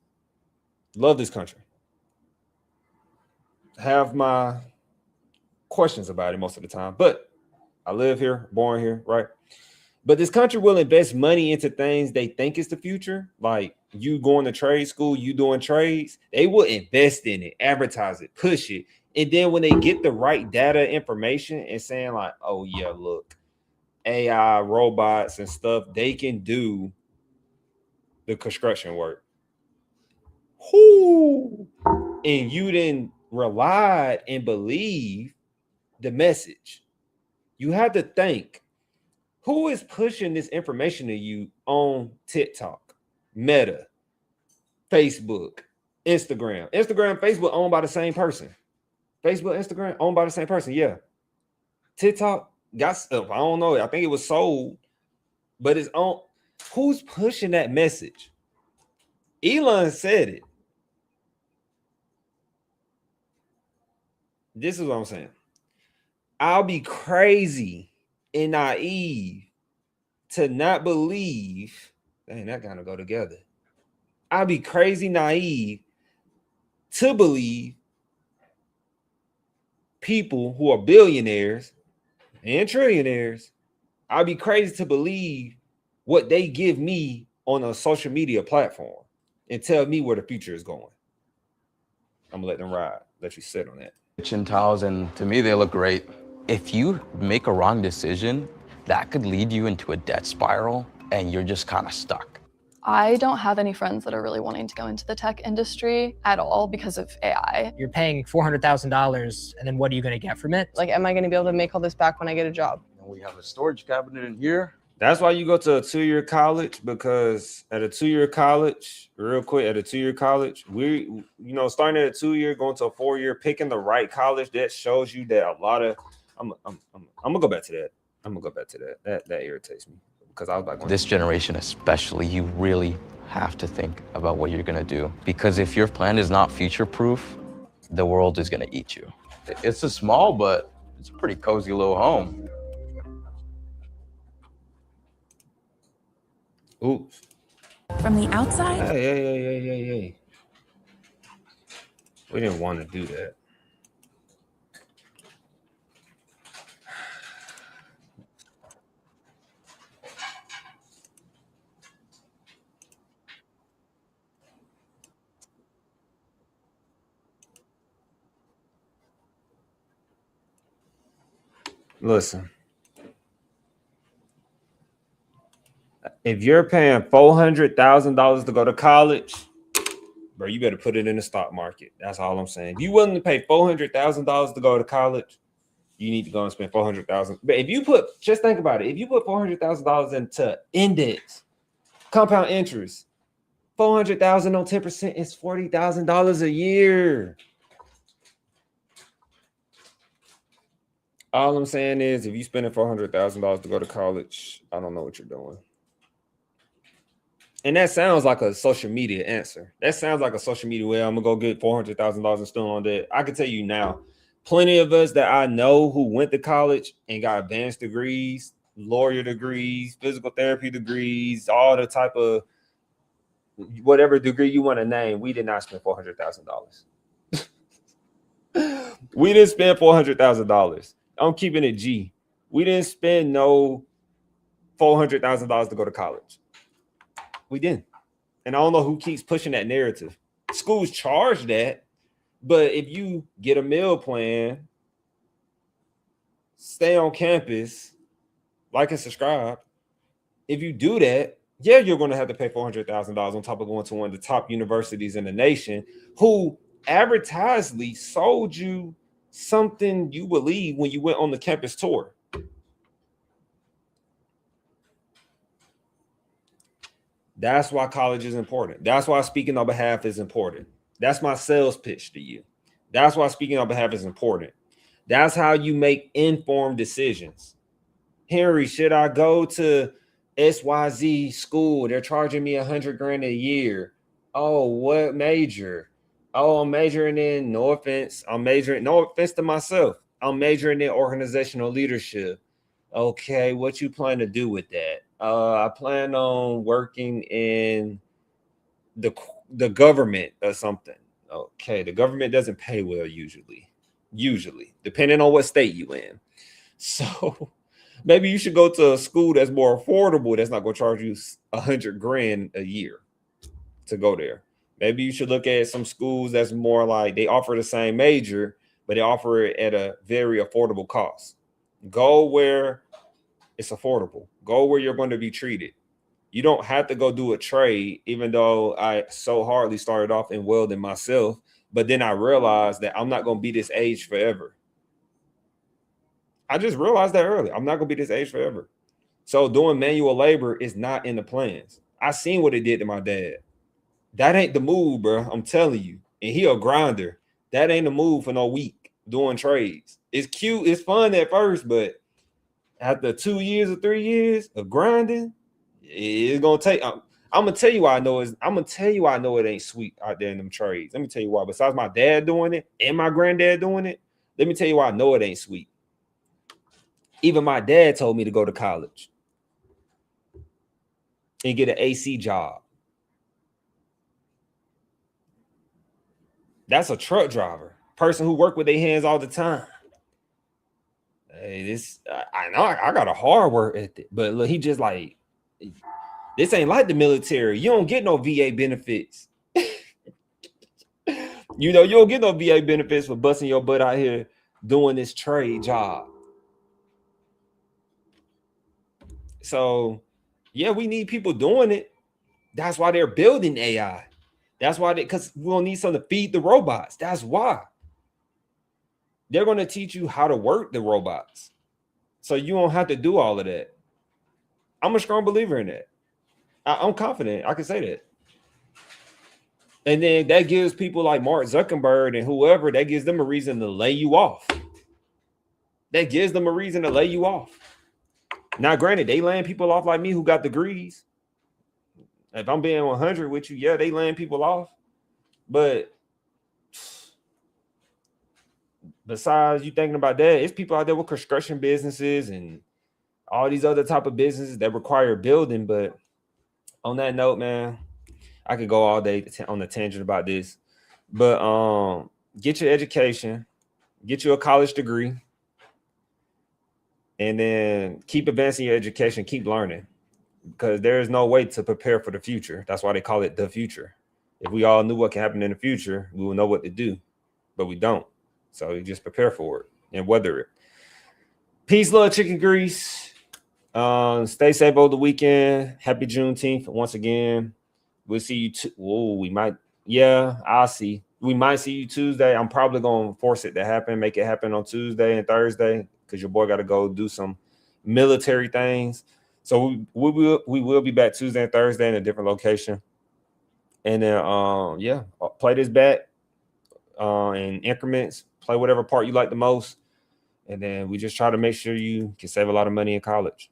Love this country. Have my questions about it most of the time, but I live here, born here, right? But this country will invest money into things they think is the future. Like you going to trade school, you doing trades, they will invest in it, advertise it, push it. And then when they get the right data information and saying like, oh yeah, look, AI, robots and stuff, they can do the construction work. Whoo! And you didn't rely and believe the message. You have to think, who is pushing this information to you on TikTok, Meta, Facebook, Instagram? Instagram, Facebook owned by the same person. Facebook, Instagram owned by the same person. Yeah. TikTok got stuff. I don't know. I think it was sold, but it's on. Who's pushing that message? Elon said it. This is what I'm saying. I'll be crazy and naive to not believe. Dang, that kind of go together. I'll be crazy naive to believe people who are billionaires and trillionaires. I'll be crazy to believe what they give me on a social media platform and tell me where the future is going. I'm gonna let them ride, let you sit on that. Kitchen towels, and to me, they look great. If you make a wrong decision, that could lead you into a debt spiral and you're just kind of stuck. I don't have any friends that are really wanting to go into the tech industry at all because of AI. You're paying $400,000, and then what are you going to get from it? Like, am I going to be able to make all this back when I get a job? And we have a storage cabinet in here. That's why you go to a 2-year college, because at a 2-year college, real quick, at a 2-year college, starting at a 2-year, going to a 4-year, picking the right college, that shows you that a lot of, I'm gonna go back to that. I'm gonna go back to that. That irritates me, because I was like, this generation especially, you really have to think about what you're gonna do, because if your plan is not future-proof, the world is gonna eat you. It's a small, but it's a pretty cozy little home. Oops. From the outside? Hey. We didn't want to do that. Listen, if you're paying $400,000 to go to college, bro, you better put it in the stock market. That's all I'm saying. If you willing to pay $400,000 to go to college, you need to go and spend $400,000. But if you just think about it. If you put $400,000 into index, compound interest, 400,000 on 10% is $40,000 a year. All I'm saying is, if you spending $400,000 to go to college, I don't know what you're doing. And that sounds like a social media answer. That sounds like a social media, well, I'm gonna go get $400,000 in student loan debt. I can tell you now, plenty of us that I know who went to college and got advanced degrees, lawyer degrees, physical therapy degrees, all the type of whatever degree you want to name, we did not spend $400,000. We didn't spend $400,000. I'm keeping it G. We didn't spend no $400,000 to go to college. We didn't. And I don't know who keeps pushing that narrative. Schools charge that, but if you get a meal plan, stay on campus, like and subscribe, if you do that, yeah, you're going to have to pay $400,000 on top of going to one of the top universities in the nation who advertisedly sold you something you believe when you went on the campus tour. That's why college is important. That's why speaking on behalf is important. That's my sales pitch to you. That's why speaking on behalf is important. That's how you make informed decisions. Henry, should I go to XYZ school? They're charging me $100,000 a year. Oh, what major? Oh, I'm majoring in, no offense to myself. I'm majoring in organizational leadership. Okay, what you plan to do with that? I plan on working in the government or something. Okay, the government doesn't pay well usually, depending on what state you in. So maybe you should go to a school that's more affordable, that's not going to charge you $100,000 a year to go there. Maybe you should look at some schools that's more like they offer the same major, but they offer it at a very affordable cost. Go where it's affordable. Go where you're going to be treated. You don't have to go do a trade, even though I so hardly started off in welding myself. But then I realized that I'm not going to be this age forever. I just realized that early. I'm not going to be this age forever. So doing manual labor is not in the plans. I seen what it did to my dad. That ain't the move, bro. I'm telling you. And he a grinder. That ain't the move for no week doing trades. It's cute. It's fun at first, but after 2 years or 3 years of grinding, it's gonna take. I'm gonna tell you why I know it ain't sweet out there in them trades. Let me tell you why. Besides my dad doing it and my granddad doing it, let me tell you why I know it ain't sweet. Even my dad told me to go to college and get an AC job. That's a truck driver, person who work with their hands all the time. Hey, I know I got a hard work ethic, but look, he just like, this ain't like the military. You don't get no VA benefits. You don't get no VA benefits for busting your butt out here doing this trade job. So, yeah, we need people doing it. That's why they're building AI. That's why because we'll need something to feed the robots. That's why. They're going to teach you how to work the robots. So you don't have to do all of that. I'm a strong believer in that. I'm confident. I can say that. And then that gives people like Mark Zuckerberg and whoever, that gives them a reason to lay you off. That gives them a reason to lay you off. Now, granted, they laying people off like me who got degrees. If I'm being 100 with you, yeah, they laying people off. But besides you thinking about that, it's people out there with construction businesses and all these other type of businesses that require building. But on that note, man, I could go all day on a tangent about this. But get your education, get you a college degree, and then keep advancing your education, keep learning. Because there is no way to prepare for the future. That's why they call it the future. If we all knew what can happen in the future, we would know what to do, but we don't. So you just prepare for it and weather it. Peace, love, chicken grease. Stay safe over the weekend. Happy Juneteenth once again. We'll see you. We might. Yeah, I'll see. We might see you Tuesday. I'm probably gonna force it to happen, make it happen on Tuesday and Thursday, because your boy got to go do some military things. So we will be back Tuesday and Thursday in a different location. And then yeah, play this back in increments. Play whatever part you like the most. And then we just try to make sure you can save a lot of money in college.